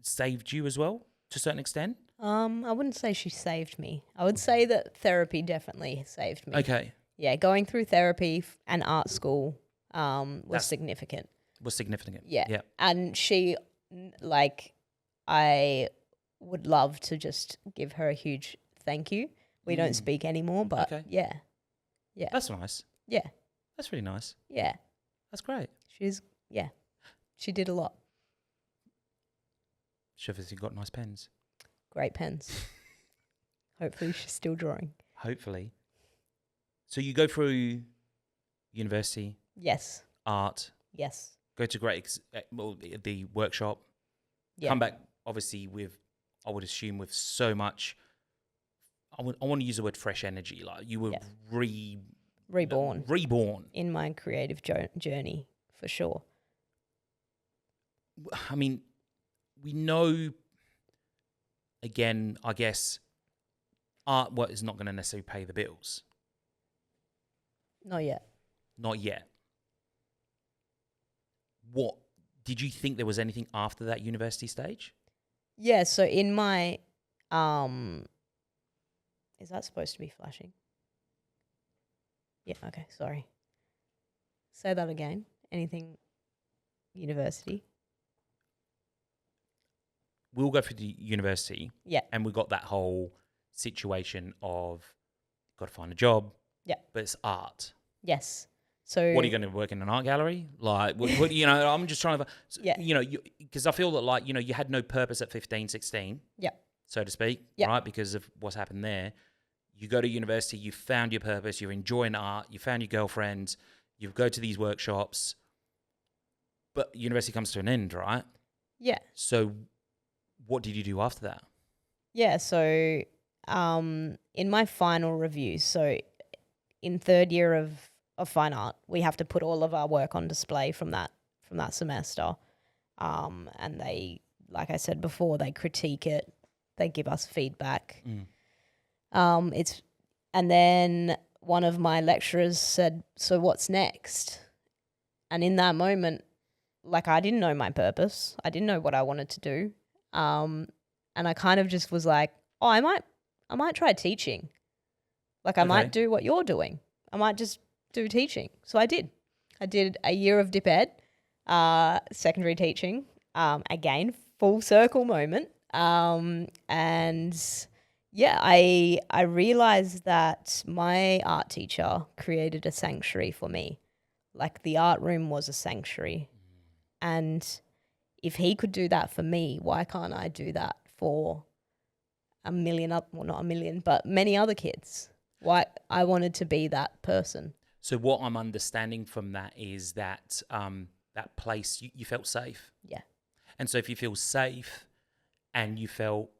saved you as well, to a certain extent. I wouldn't say she saved me. I would say that therapy definitely saved me. Okay. Yeah, going through therapy and art school was significant. Was significant. Yeah. And she, I would love to just give her a huge thank you, We don't speak anymore, but Okay. yeah. That's nice. Yeah. That's really nice. Yeah. That's great. She did a lot. She obviously got nice pens. Great pens. Hopefully she's still drawing. Hopefully. So you go through university, Yes. art, Yes. go to the workshop, Yeah. come back obviously with, I would assume, with so much, I want to use the word fresh energy. Like you were reborn. In my creative journey, for sure. I mean, we know, again, I guess, art is not going to necessarily pay the bills. Not yet. Not yet. What, did you think there was anything after that university stage? Yeah, so in my, is that supposed to be flashing? Yeah, okay, sorry. Say that again. Anything university? We'll go through the university. Yeah. And we got that whole situation of got to find a job. Yeah. But it's art. Yes. So what are you going to work in an art gallery? Like, what, I'm just trying to, because I feel that, like, you had no purpose at 15, 16, yeah, so to speak, right? Because of what's happened there. You go to university, you found your purpose, you're enjoying art, you found your girlfriend, you go to these workshops, but university comes to an end, right? Yeah. So what did you do after that? Yeah, so in my final review, so in third year of fine art, we have to put all of our work on display from that semester. And they, like I said before, they critique it, they give us feedback. And then one of my lecturers said, "So what's next?" And in that moment, like, I didn't know my purpose. I didn't know what I wanted to do. And I kind of just was like, "Oh, I might try teaching. Like, I might do what you're doing. I might just do teaching." So I did. I did a year of dip ed, secondary teaching. Again, full circle moment. And yeah, I realized that my art teacher created a sanctuary for me. Like, the art room was a sanctuary. And if he could do that for me, why can't I do that for a million, well, not a million, but many other kids? Why I wanted to be that person. So what I'm understanding from that is that that place, you felt safe. Yeah. And so if you feel safe and you felt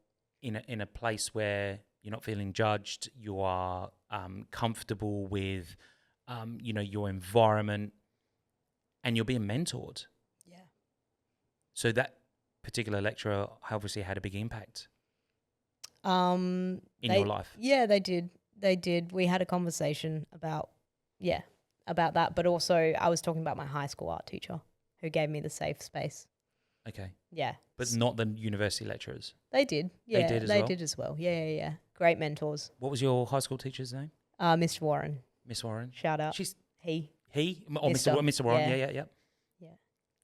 in a place where you're not feeling judged, you are comfortable with, your environment, and you're being mentored. Yeah. So that particular lecturer obviously had a big impact in your life. Yeah, they did. They did. We had a conversation about that. But also I was talking about my high school art teacher who gave me the safe space. Okay. Yeah. But not the university lecturers. They did. Yeah. They did as well. Yeah. Great mentors. What was your high school teacher's name? Mr. Warren. Miss Warren. Shout out. He? Oh, Mr. Mr. Warren. Yeah. Yeah.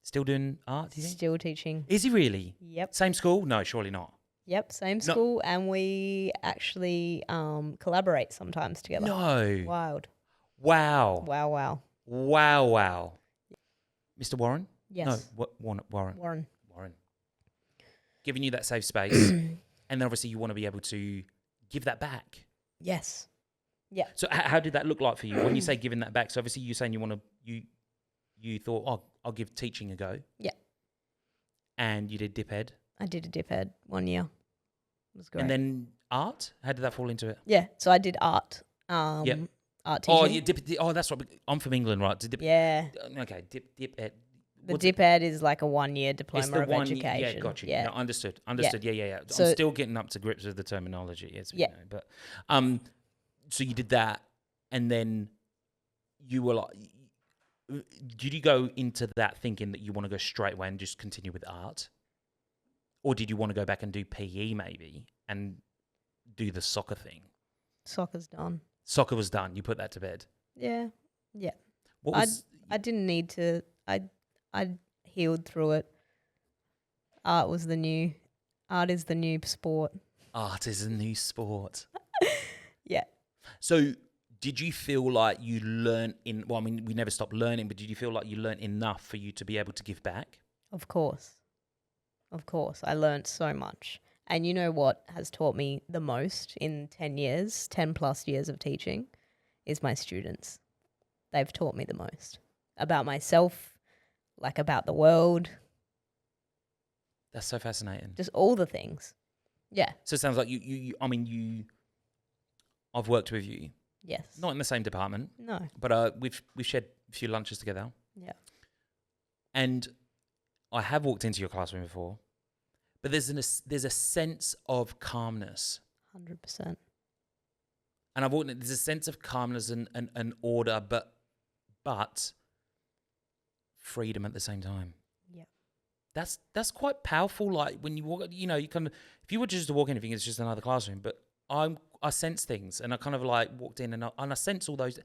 Still doing art, do you think? Still teaching. Is he really? Yep. Same school? No, surely not. Yep, same school, and we actually collaborate sometimes together. No. Wild. Wow. Wow. Mr. Warren? Yes. No, Warren. Warren. Giving you that safe space, and then obviously you want to be able to give that back. Yes. Yeah. So how did that look like for you when you say giving that back? So obviously you're saying you thought, oh, I'll give teaching a go. Yeah. And you did dip ed. I did a dip ed 1 year. It was great. And then art? How did that fall into it? Yeah, so I did art. Art teaching. Oh, that's right. I'm from England, right? Yeah. Okay, dip ed. The dip ed is like a 1 year diploma of education. Yeah, got you. Yeah. No, understood. Yeah. So, I'm still getting up to grips with the terminology, as we know. But so you did that, and then you were like, did you go into that thinking that you want to go straight away and just continue with art? Or did you want to go back and do PE maybe and do the soccer thing? Soccer's done. Soccer was done. You put that to bed. Yeah. I didn't need to. I healed through it. Art is the new sport. Art is a new sport. Yeah. So did you feel like you learned well, I mean, we never stop learning, but did you feel like you learned enough for you to be able to give back? Of course. Of course. I learned so much. And you know what has taught me the most in 10 years, 10 plus years of teaching, is my students. They've taught me the most about myself, like about the world, That's so fascinating. just all the things. Yeah. So it sounds like I've worked with you, Yes. not in the same department, No. but we've shared a few lunches together. Yeah. And I have walked into your classroom before, but there's a sense of calmness. 100%. And there's a sense of calmness and order, but freedom at the same time. Yeah. That's quite powerful. Like when you walk, you kind of, if you were just to walk in, you think it's just another classroom, but I sense things, and I kind of like walked in and I sense all those.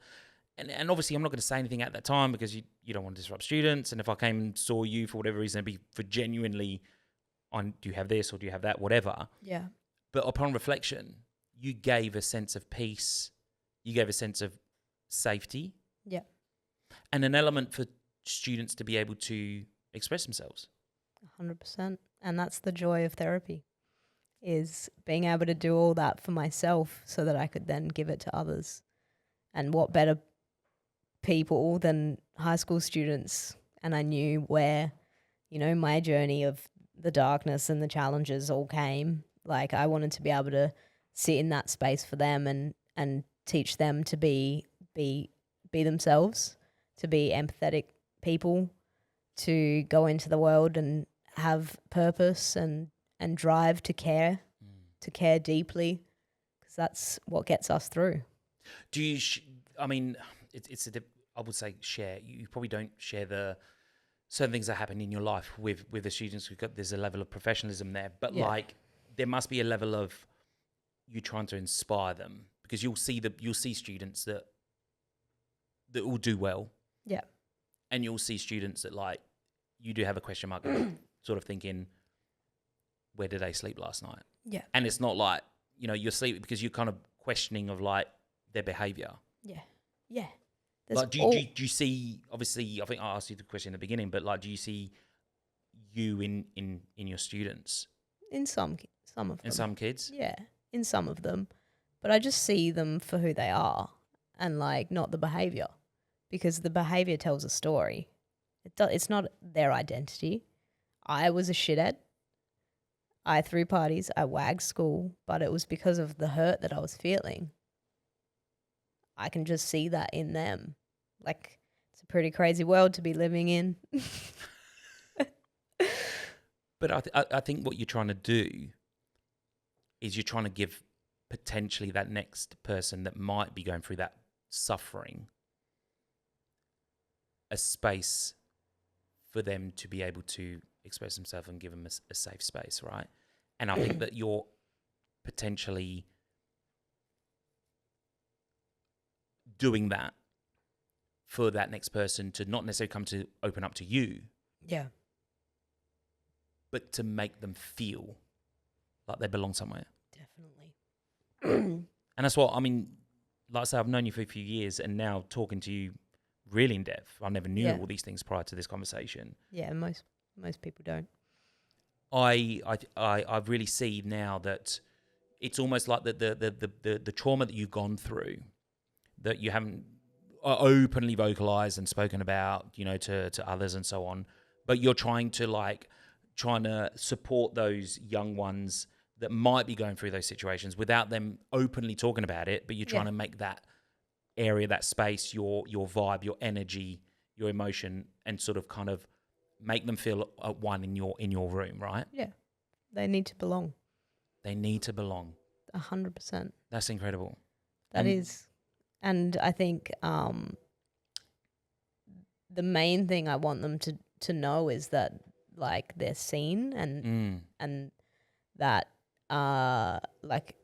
And obviously, I'm not going to say anything at that time because you don't want to disrupt students. And if I came and saw you for whatever reason, it'd be for genuinely, do you have this or do you have that, whatever. Yeah. But upon reflection, you gave a sense of peace. You gave a sense of safety. Yeah. And an element for students to be able to express themselves. 100%. And that's the joy of therapy, is being able to do all that for myself so that I could then give it to others. And what better people than high school students? And I knew where, my journey of the darkness and the challenges all came. Like I wanted to be able to sit in that space for them and teach them to be themselves, to be empathetic people, to go into the world and have purpose and drive to care, to care deeply, because that's what gets us through. Do you? I mean, I would say share. You probably don't share the certain things that happen in your life with the students. There's a level of professionalism there, but like there must be a level of you trying to inspire them, because you'll see students that will do well. Yeah. And you'll see students that like you do have a question mark, sort of thinking, where did they sleep last night? Yeah. And it's not like, you're sleeping because you're kind of questioning of like their behavior. Yeah. Yeah. Like, do you see, obviously, I think I asked you the question in the beginning, but like, do you see you in your students? In some of them. In some kids? Yeah, in some of them. But I just see them for who they are and like not the behavior, because the behavior tells a story. It's not their identity. I was a shithead. I threw parties. I wagged school, but it was because of the hurt that I was feeling. I can just see that in them. Like, it's a pretty crazy world to be living in. But I think what you're trying to do is you're trying to give potentially that next person that might be going through that suffering a space for them to be able to express themselves and give them a safe space, right? And I think that you're potentially doing that for that next person to not necessarily come to open up to you, Yeah. but to make them feel like they belong somewhere. Definitely. And that's what, I mean, like I say, I've known you for a few years, and now talking to you really in depth, I never knew all these things prior to this conversation. Yeah, most people don't. I really see now that it's almost like the trauma that you've gone through, that you haven't openly vocalized and spoken about, to others and so on, but you're trying to support those young ones that might be going through those situations without them openly talking about it, but you're trying to make that area, that space, your vibe, your energy, your emotion, and sort of kind of make them feel at one in your room, right? Yeah. They need to belong. They need to belong. 100%. That's incredible. That is. And I think the main thing I want them to know is that like they're seen and that like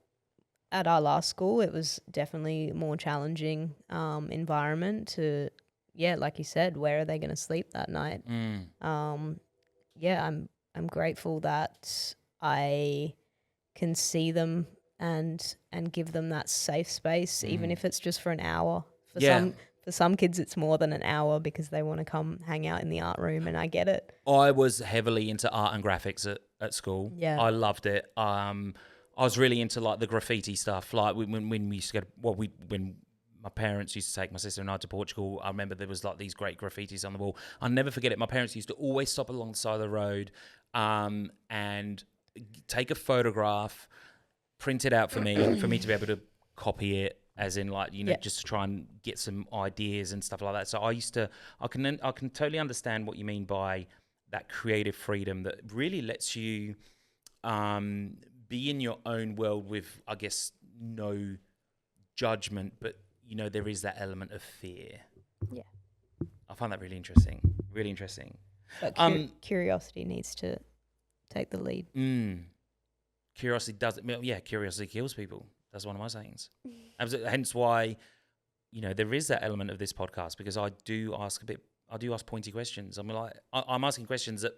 at our last school it was definitely a more challenging environment to, like you said, where are they going to sleep that night? I'm grateful that I can see them and give them that safe space, even if it's just for an hour. Yeah. For some kids, it's more than an hour because they want to come hang out in the art room, and I get it. I was heavily into art and graphics at school. Yeah. I loved it. I was really into like the graffiti stuff. Like when we used to when my parents used to take my sister and I to Portugal, I remember there was like these great graffitis on the wall. I'll never forget it. My parents used to always stop along the side of the road and take a photograph, print it out for me to be able to copy it, as in like, just to try and get some ideas and stuff like that. So I can totally understand what you mean by that creative freedom that really lets you be in your own world with, I guess, no judgment, but there is that element of fear. Yeah. I find that really interesting. Really interesting. But curiosity needs to take the lead. Curiosity curiosity kills people. That's one of my sayings. Hence why, there is that element of this podcast, because I do ask pointy questions. I'm asking questions that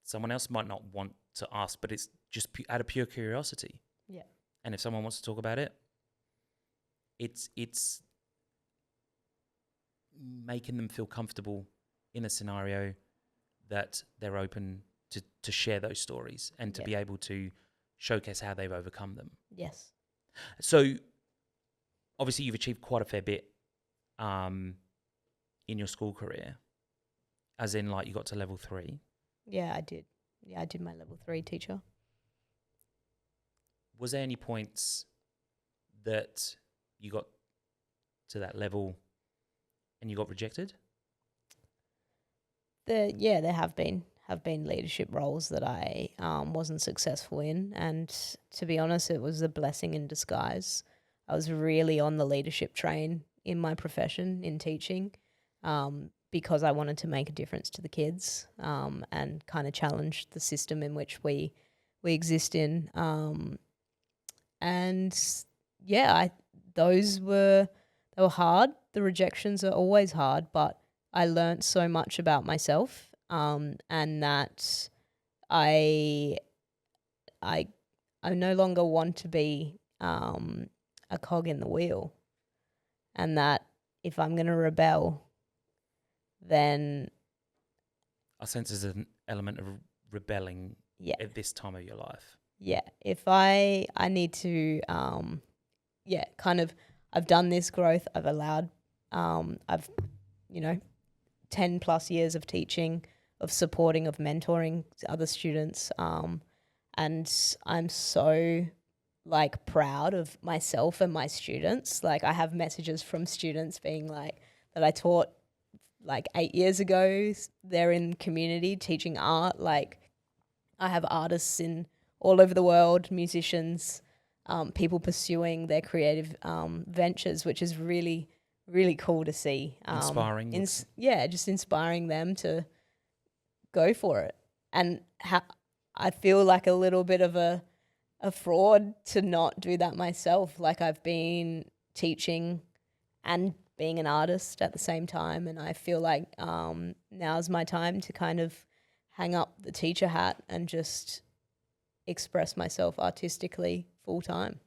someone else might not want to ask, but it's just out of pure curiosity. Yeah. And if someone wants to talk about it, it's making them feel comfortable in a scenario that they're open to share those stories and to be able to showcase how they've overcome them. Yes. So obviously you've achieved quite a fair bit in your school career, as in like you got to level 3. Yeah, I did. Yeah, I did my level 3 teacher. Was there any points that you got to that level and you got rejected? There have been leadership roles that I wasn't successful in, and to be honest, it was a blessing in disguise. I was really on the leadership train in my profession in teaching, because I wanted to make a difference to the kids, and kind of challenge the system in which we exist in. They were hard. The rejections are always hard, but I learned so much about myself, and that I no longer want to be a cog in the wheel, and that if I'm going to rebel, then I sense there's an element of rebelling at this time of your life. Yeah, if I need to, I've done this growth. I've allowed, I've 10 plus years of teaching, of supporting, of mentoring other students. And I'm so proud of myself and my students. Like, I have messages from students being like, that I taught 8 years ago. They're in community teaching art. Like, I have artists in all over the world, musicians, people pursuing their creative ventures, which is really, really cool to see. Inspiring. Just inspiring them to go for it. And I feel like a little bit of a fraud to not do that myself. Like, I've been teaching and being an artist at the same time, and I feel like now's my time to kind of hang up the teacher hat and just express myself artistically full time.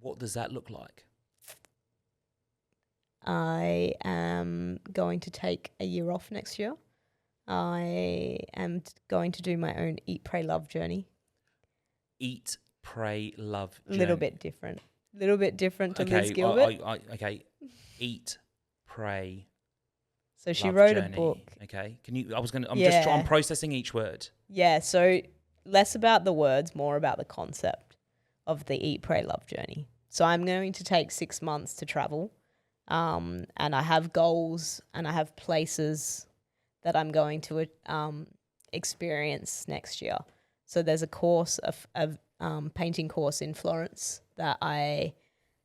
What does that look like? I am going to take a year off next year. I am going to do my own Eat, Pray, Love journey. Eat, Pray, Love journey. Little bit different to Liz Gilbert. Okay. Eat, Pray. So she Love wrote journey. a book. Okay. I'm processing each word. Yeah. So less about the words, more about the concept of the Eat, Pray, Love journey. So I'm going to take 6 months to travel. And I have goals and I have places that I'm going to experience next year. So there's a course, a painting course in Florence that I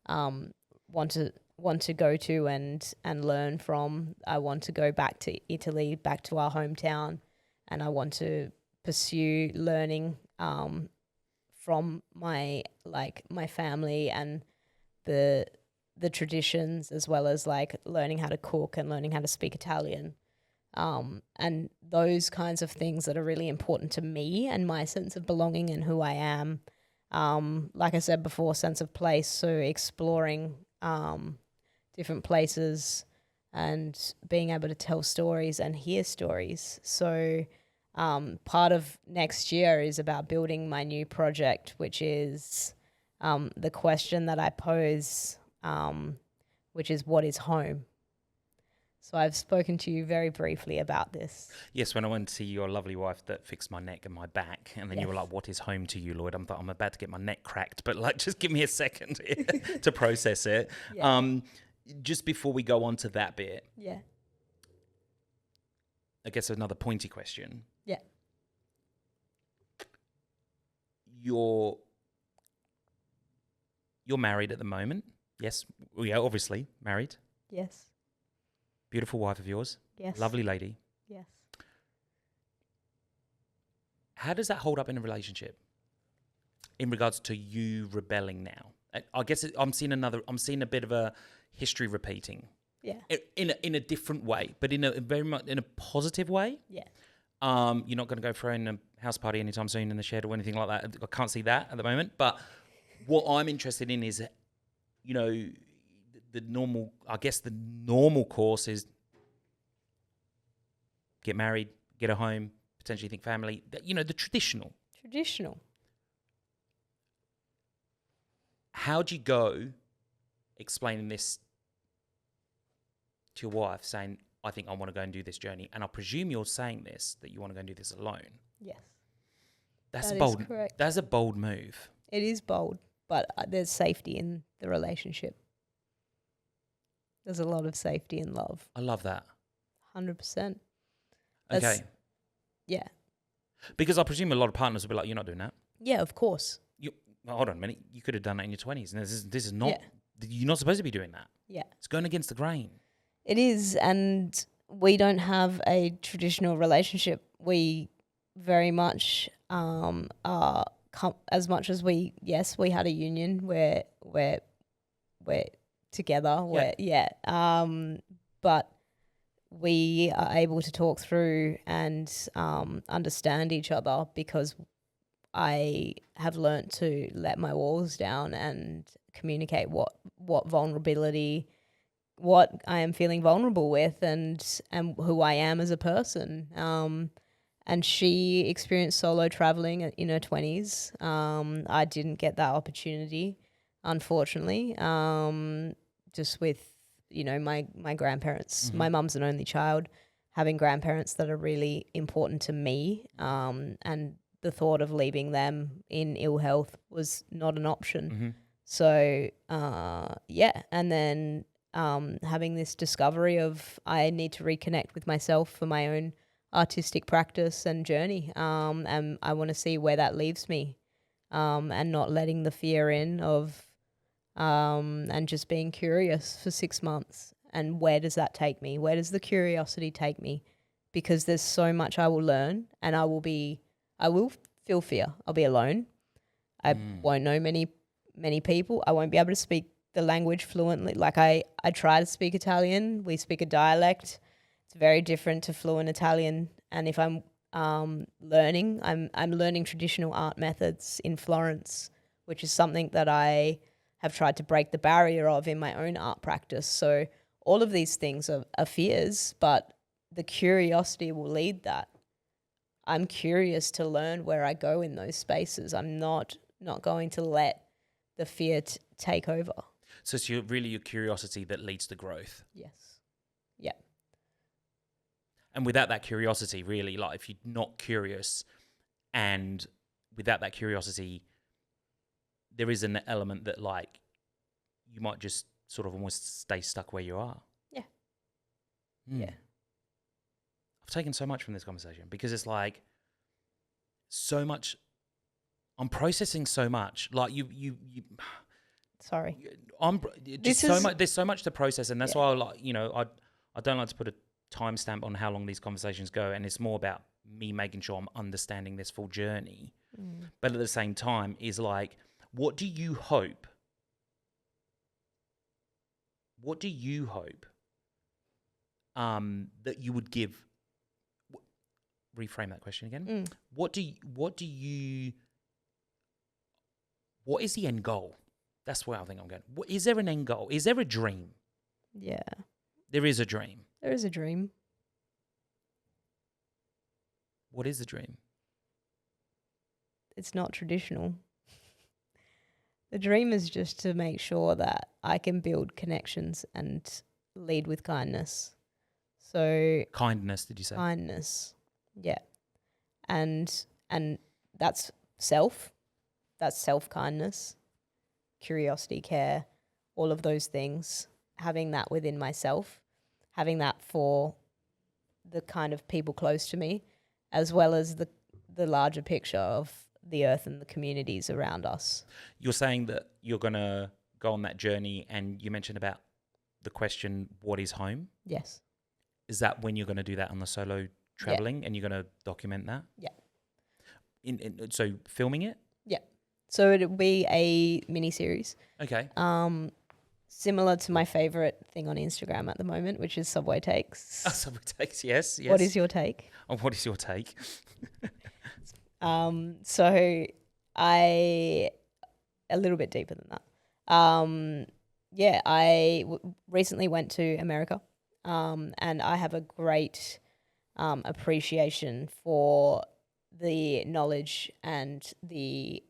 want to go to and learn from. I want to go back to Italy, back to our hometown, and I want to pursue learning from my family and the traditions, as well as learning how to cook and learning how to speak Italian. and those kinds of things that are really important to me and my sense of belonging and who I am. Like I said before, sense of place, so exploring different places and being able to tell stories and hear stories. So part of next year is about building my new project, which is the question that I pose, which is, what is home? So I've spoken to you very briefly about this. Yes, when I went to see your lovely wife that fixed my neck and my back, and then you were Yes. like, "What is home to you, Lloyd?" I'm about to get my neck cracked, but like, just give me a second to process it. Yeah. Just before we go on to that bit, Yeah. I guess another pointy question. Yeah. You're married at the moment. Yes, we are obviously married. Yes. Beautiful wife of yours. Yes. Lovely lady. Yes. How does that hold up in a relationship in regards to you rebelling now? I guess I'm seeing a bit of a history repeating. Yeah. In a different way, but in a very much in a positive way. Yeah. You're not going to go throwing a house party anytime soon in the shed or anything like that. I can't see that at the moment. But what I'm interested in is, you know, the normal course is get married, get a home, potentially think family. You know, the traditional. Traditional. How do you go explaining this to your wife, saying, I think I want to go and do this journey? And I presume you're saying this, that you want to go and do this alone. Yes. That's That a bold. is correct. That's a bold move. It is bold, but there's safety in the relationship. There's a lot of safety and love. I love that. 100%. Okay. Yeah. Because I presume a lot of partners will be like, you're not doing that. Yeah, of course. Hold on a minute. You could have done that in your 20s. And this is not, Yeah. you're not supposed to be doing that. Yeah. It's going against the grain. It is, and we don't have a traditional relationship. We very much are as much as we had a union where we're together. But we are able to talk through and understand each other because I have learnt to let my walls down and communicate what vulnerability, what I am feeling vulnerable with, and who I am as a person. And she experienced solo traveling in her 20s. I didn't get that opportunity, unfortunately, just with, my grandparents. Mm-hmm. My mum's an only child, having grandparents that are really important to me, and the thought of leaving them in ill health was not an option. Mm-hmm. So, and then having this discovery of I need to reconnect with myself for my own artistic practice and journey, and I want to see where that leaves me, and not letting the fear in of, and just being curious for 6 months. And where does that take me? Where does the curiosity take me? Because there's so much I will learn, and I will feel fear. I'll be alone. I won't know many people. I won't be able to speak the language fluently. Like I try to speak Italian. We speak a dialect. It's very different to fluent Italian. And if I'm learning, I'm learning traditional art methods in Florence, which is something that I have tried to break the barrier of in my own art practice. So all of these things are fears, but the curiosity will lead that. I'm curious to learn where I go in those spaces. I'm not going to let the fear take over. So it's really your curiosity that leads to growth. Yes. Yeah. And without that curiosity, really, like if you're not curious, and without that curiosity, there is an element that like you might just sort of almost stay stuck where you are. Yeah. Yeah. I've taken so much from this conversation because it's like so much. I'm processing so much. Like you. Sorry. There's so much to process, and that's why I don't like to put a timestamp on how long these conversations go, and it's more about me making sure I'm understanding this full journey. But at the same time, is like, what do you hope? What do you hope that you would give reframe that question again. Mm. What is the end goal? That's where I think I'm going. Is there an end goal? Is there a dream? Yeah, There is a dream. there is a dream. What is the dream? It's not traditional. The dream is just to make sure that I can build connections and lead with kindness. So Kindness, did you say? kindness, yeah, and that's self. That's self-kindness, curiosity, care, all of those things. Having that within myself, having that for the kind of people close to me, as well as the larger picture of the earth and the communities around us. You're saying that you're going to go on that journey, and you mentioned about the question, what is home? Yes. Is that when you're going to do that on the solo traveling, and you're going to document that? Yeah. So filming it? Yeah. So it'll be a mini series. Okay. Similar to my favorite thing on Instagram at the moment, which is Subway Takes. Subway Takes, yes. What is your take? Oh, what is your take? So a little bit deeper than that. I recently went to America, and I have a great appreciation for the knowledge and the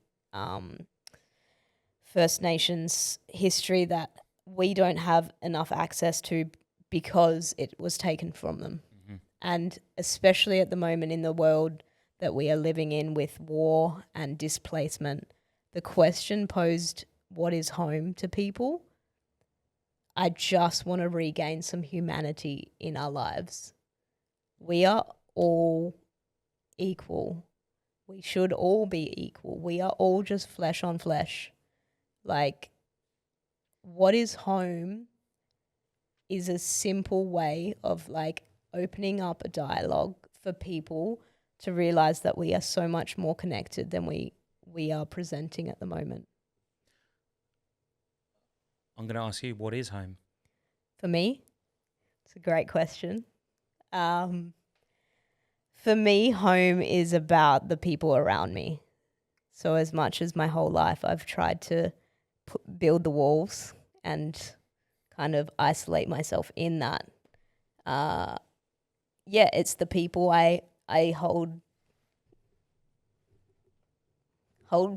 First Nations history that we don't have enough access to because it was taken from them. Mm-hmm. And especially at the moment in the world that we are living in with war and displacement, the question posed, what is home to people? I just want to regain some humanity in our lives. We are all equal. We should all be equal. We are all just flesh on flesh. Like, what is home is a simple way of like opening up a dialogue for people to realize that we are so much more connected than we are presenting at the moment. I'm going to ask you, what is home? For me, it's a great question. For me, home is about the people around me. So as much as my whole life I've tried to build the walls and kind of isolate myself in that, it's the people I hold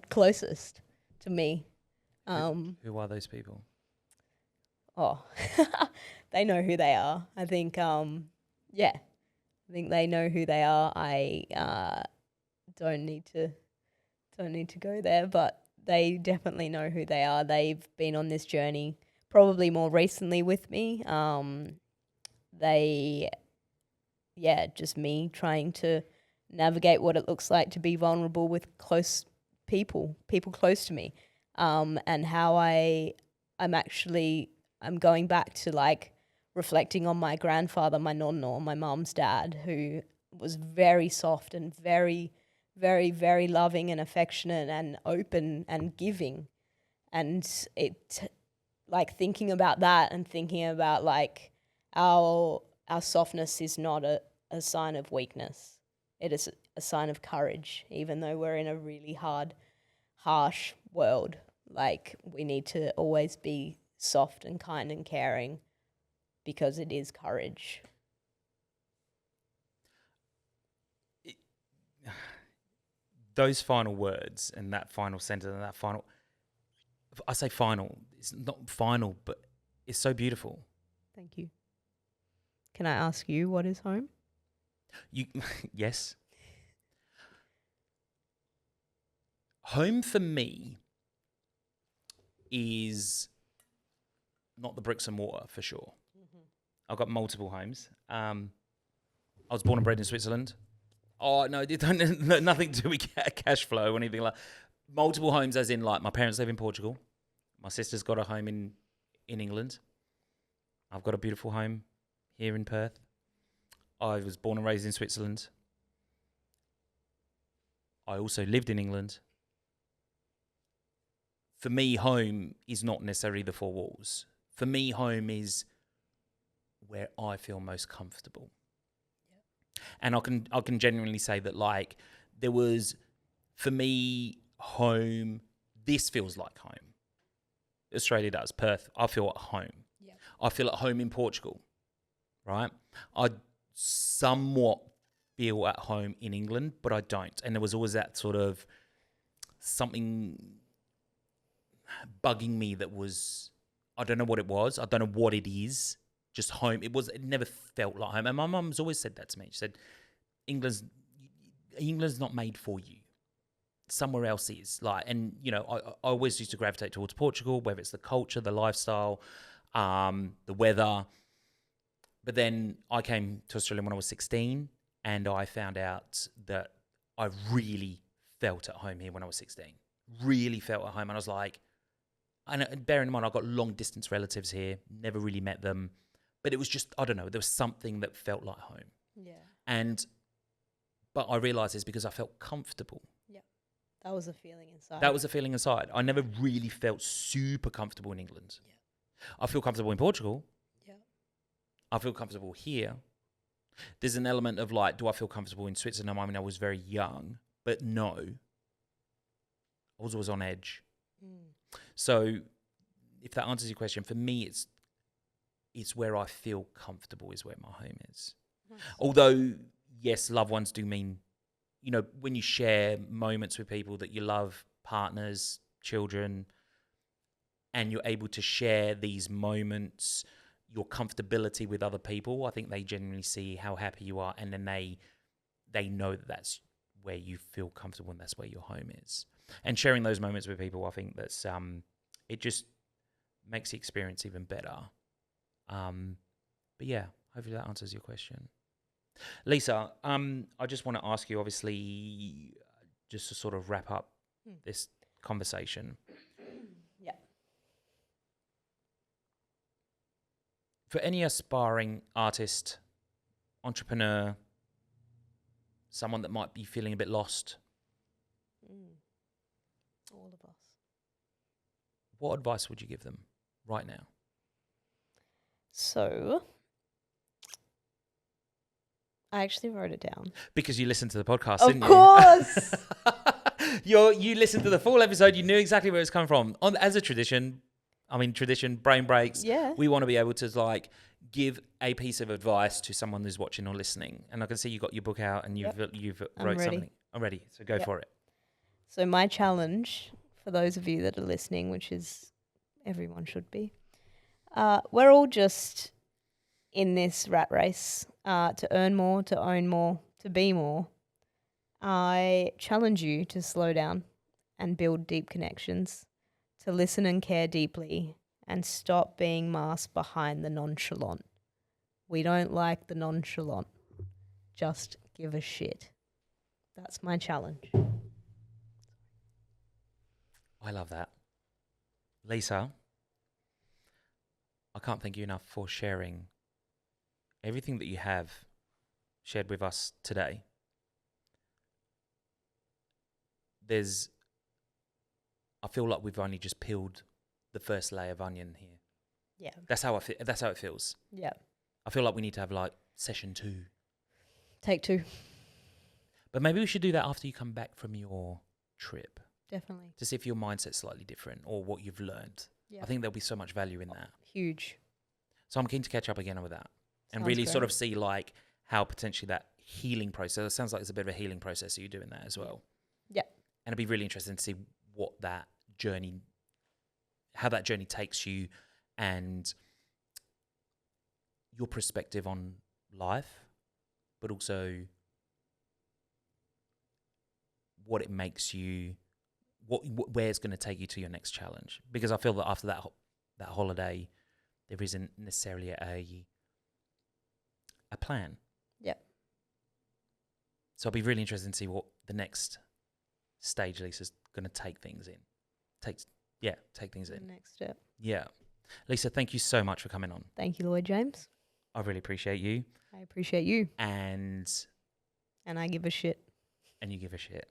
closest to me. Who are those people? Oh, they know who they are. I think, I think they know who they are. I don't need to go there, but they definitely know who they are. They've been on this journey probably more recently with me. Just me trying to navigate what it looks like to be vulnerable with close people close to me, and how I'm going back to like reflecting on my grandfather, my nonno, my mom's dad, who was very soft and very, very, very loving and affectionate and open and giving. And like thinking about that and thinking about like our softness is not a sign of weakness. It is a sign of courage, even though we're in a really hard, harsh world. Like, we need to always be soft and kind and caring because it is courage. Those final words and that final sentence and that final, I say final, it's not final, but it's so beautiful. Thank you. Can I ask you, what is home? Yes. Home for me is not the bricks and mortar, for sure. Mm-hmm. I've got multiple homes. I was born and bred in Switzerland. Oh, no, nothing to do with cash flow or anything like that. Multiple homes as in, like, my parents live in Portugal. My sister's got a home in England. I've got a beautiful home here in Perth. I was born and raised in Switzerland. I also lived in England. For me, home is not necessarily the four walls. For me, home is where I feel most comfortable. Yep. And I can genuinely say that, like, there was, for me, home, this feels like home. Australia does. Perth, I feel at home. Yeah. I feel at home in Portugal, right? I somewhat feel at home in England, but I don't. And there was always that sort of something bugging me that was, I don't know what it was. I don't know what it is. Just home. It never felt like home. And my mum's always said that to me. She said, England's not made for you. Somewhere else is. Like, and you know, I always used to gravitate towards Portugal, whether it's the culture, the lifestyle, the weather. But then I came to Australia when I was 16, and I found out that I really felt at home here when I was 16. Really felt at home. And I was like, and bearing in mind, I've got long distance relatives here, never really met them. But it was just, I don't know, there was something that felt like home. Yeah. But I realised it's because I felt comfortable. Yeah. That was a feeling inside. That was a feeling inside. I never really felt super comfortable in England. Yeah. I feel comfortable in Portugal. Yeah. I feel comfortable here. There's an element of like, do I feel comfortable in Switzerland? I mean, I was very young, but no. I was always on edge. So if that answers your question, for me, it's where I feel comfortable is where my home is. Nice. Although, yes, loved ones do mean, you know, when you share moments with people that you love, partners, children, and you're able to share these moments, your comfortability with other people, I think they genuinely see how happy you are, and then they know that that's where you feel comfortable and that's where your home is. And sharing those moments with people, I think that's it just makes the experience even better. But yeah, hopefully that answers your question. Lisa, I just want to ask you, obviously, just to sort of wrap up this conversation. Yeah. For any aspiring artist, entrepreneur, someone that might be feeling a bit lost, all of us. what advice would you give them right now? So, I actually wrote it down. Because you listened to the podcast, Of didn't course! you? You listened to the full episode. You knew exactly where it's come from. As a tradition, brain breaks. Yeah. We want to be able to like give a piece of advice to someone who's watching or listening. And I can see you got your book out and you've wrote ready. something. I'm ready. So go for it. So my challenge for those of you that are listening, which is everyone should be, we're all just in this rat race to earn more, to own more, to be more. I challenge you to slow down and build deep connections, to listen and care deeply, and stop being masked behind the nonchalant. We don't like the nonchalant. Just give a shit. That's my challenge. I love that. Lisa, I can't thank you enough for sharing everything that you have shared with us today. I feel like we've only just peeled the first layer of onion here. Yeah. That's how it feels. Yeah. I feel like we need to have like session 2. Take 2. But maybe we should do that after you come back from your trip. Definitely. To see if your mindset's slightly different or what you've learned. Yeah. I think there'll be so much value in that. Huge. So I'm keen to catch up again with that. And Sounds really great. sort of see like how potentially that healing process, it sounds like it's a bit of a healing process, so you're doing that as well. Yeah. And it'd be really interesting to see how that journey takes you and your perspective on life, but also what it makes you, where it's going to take you to your next challenge. Because I feel that after that holiday, there isn't necessarily a plan. Yeah. So I'll be really interested to see what the next stage Lisa's going to take things in. Take things in. Next step. Yeah. Lisa, thank you so much for coming on. Thank you, Lloyd James. I really appreciate you. I appreciate you. And I give a shit. And you give a shit.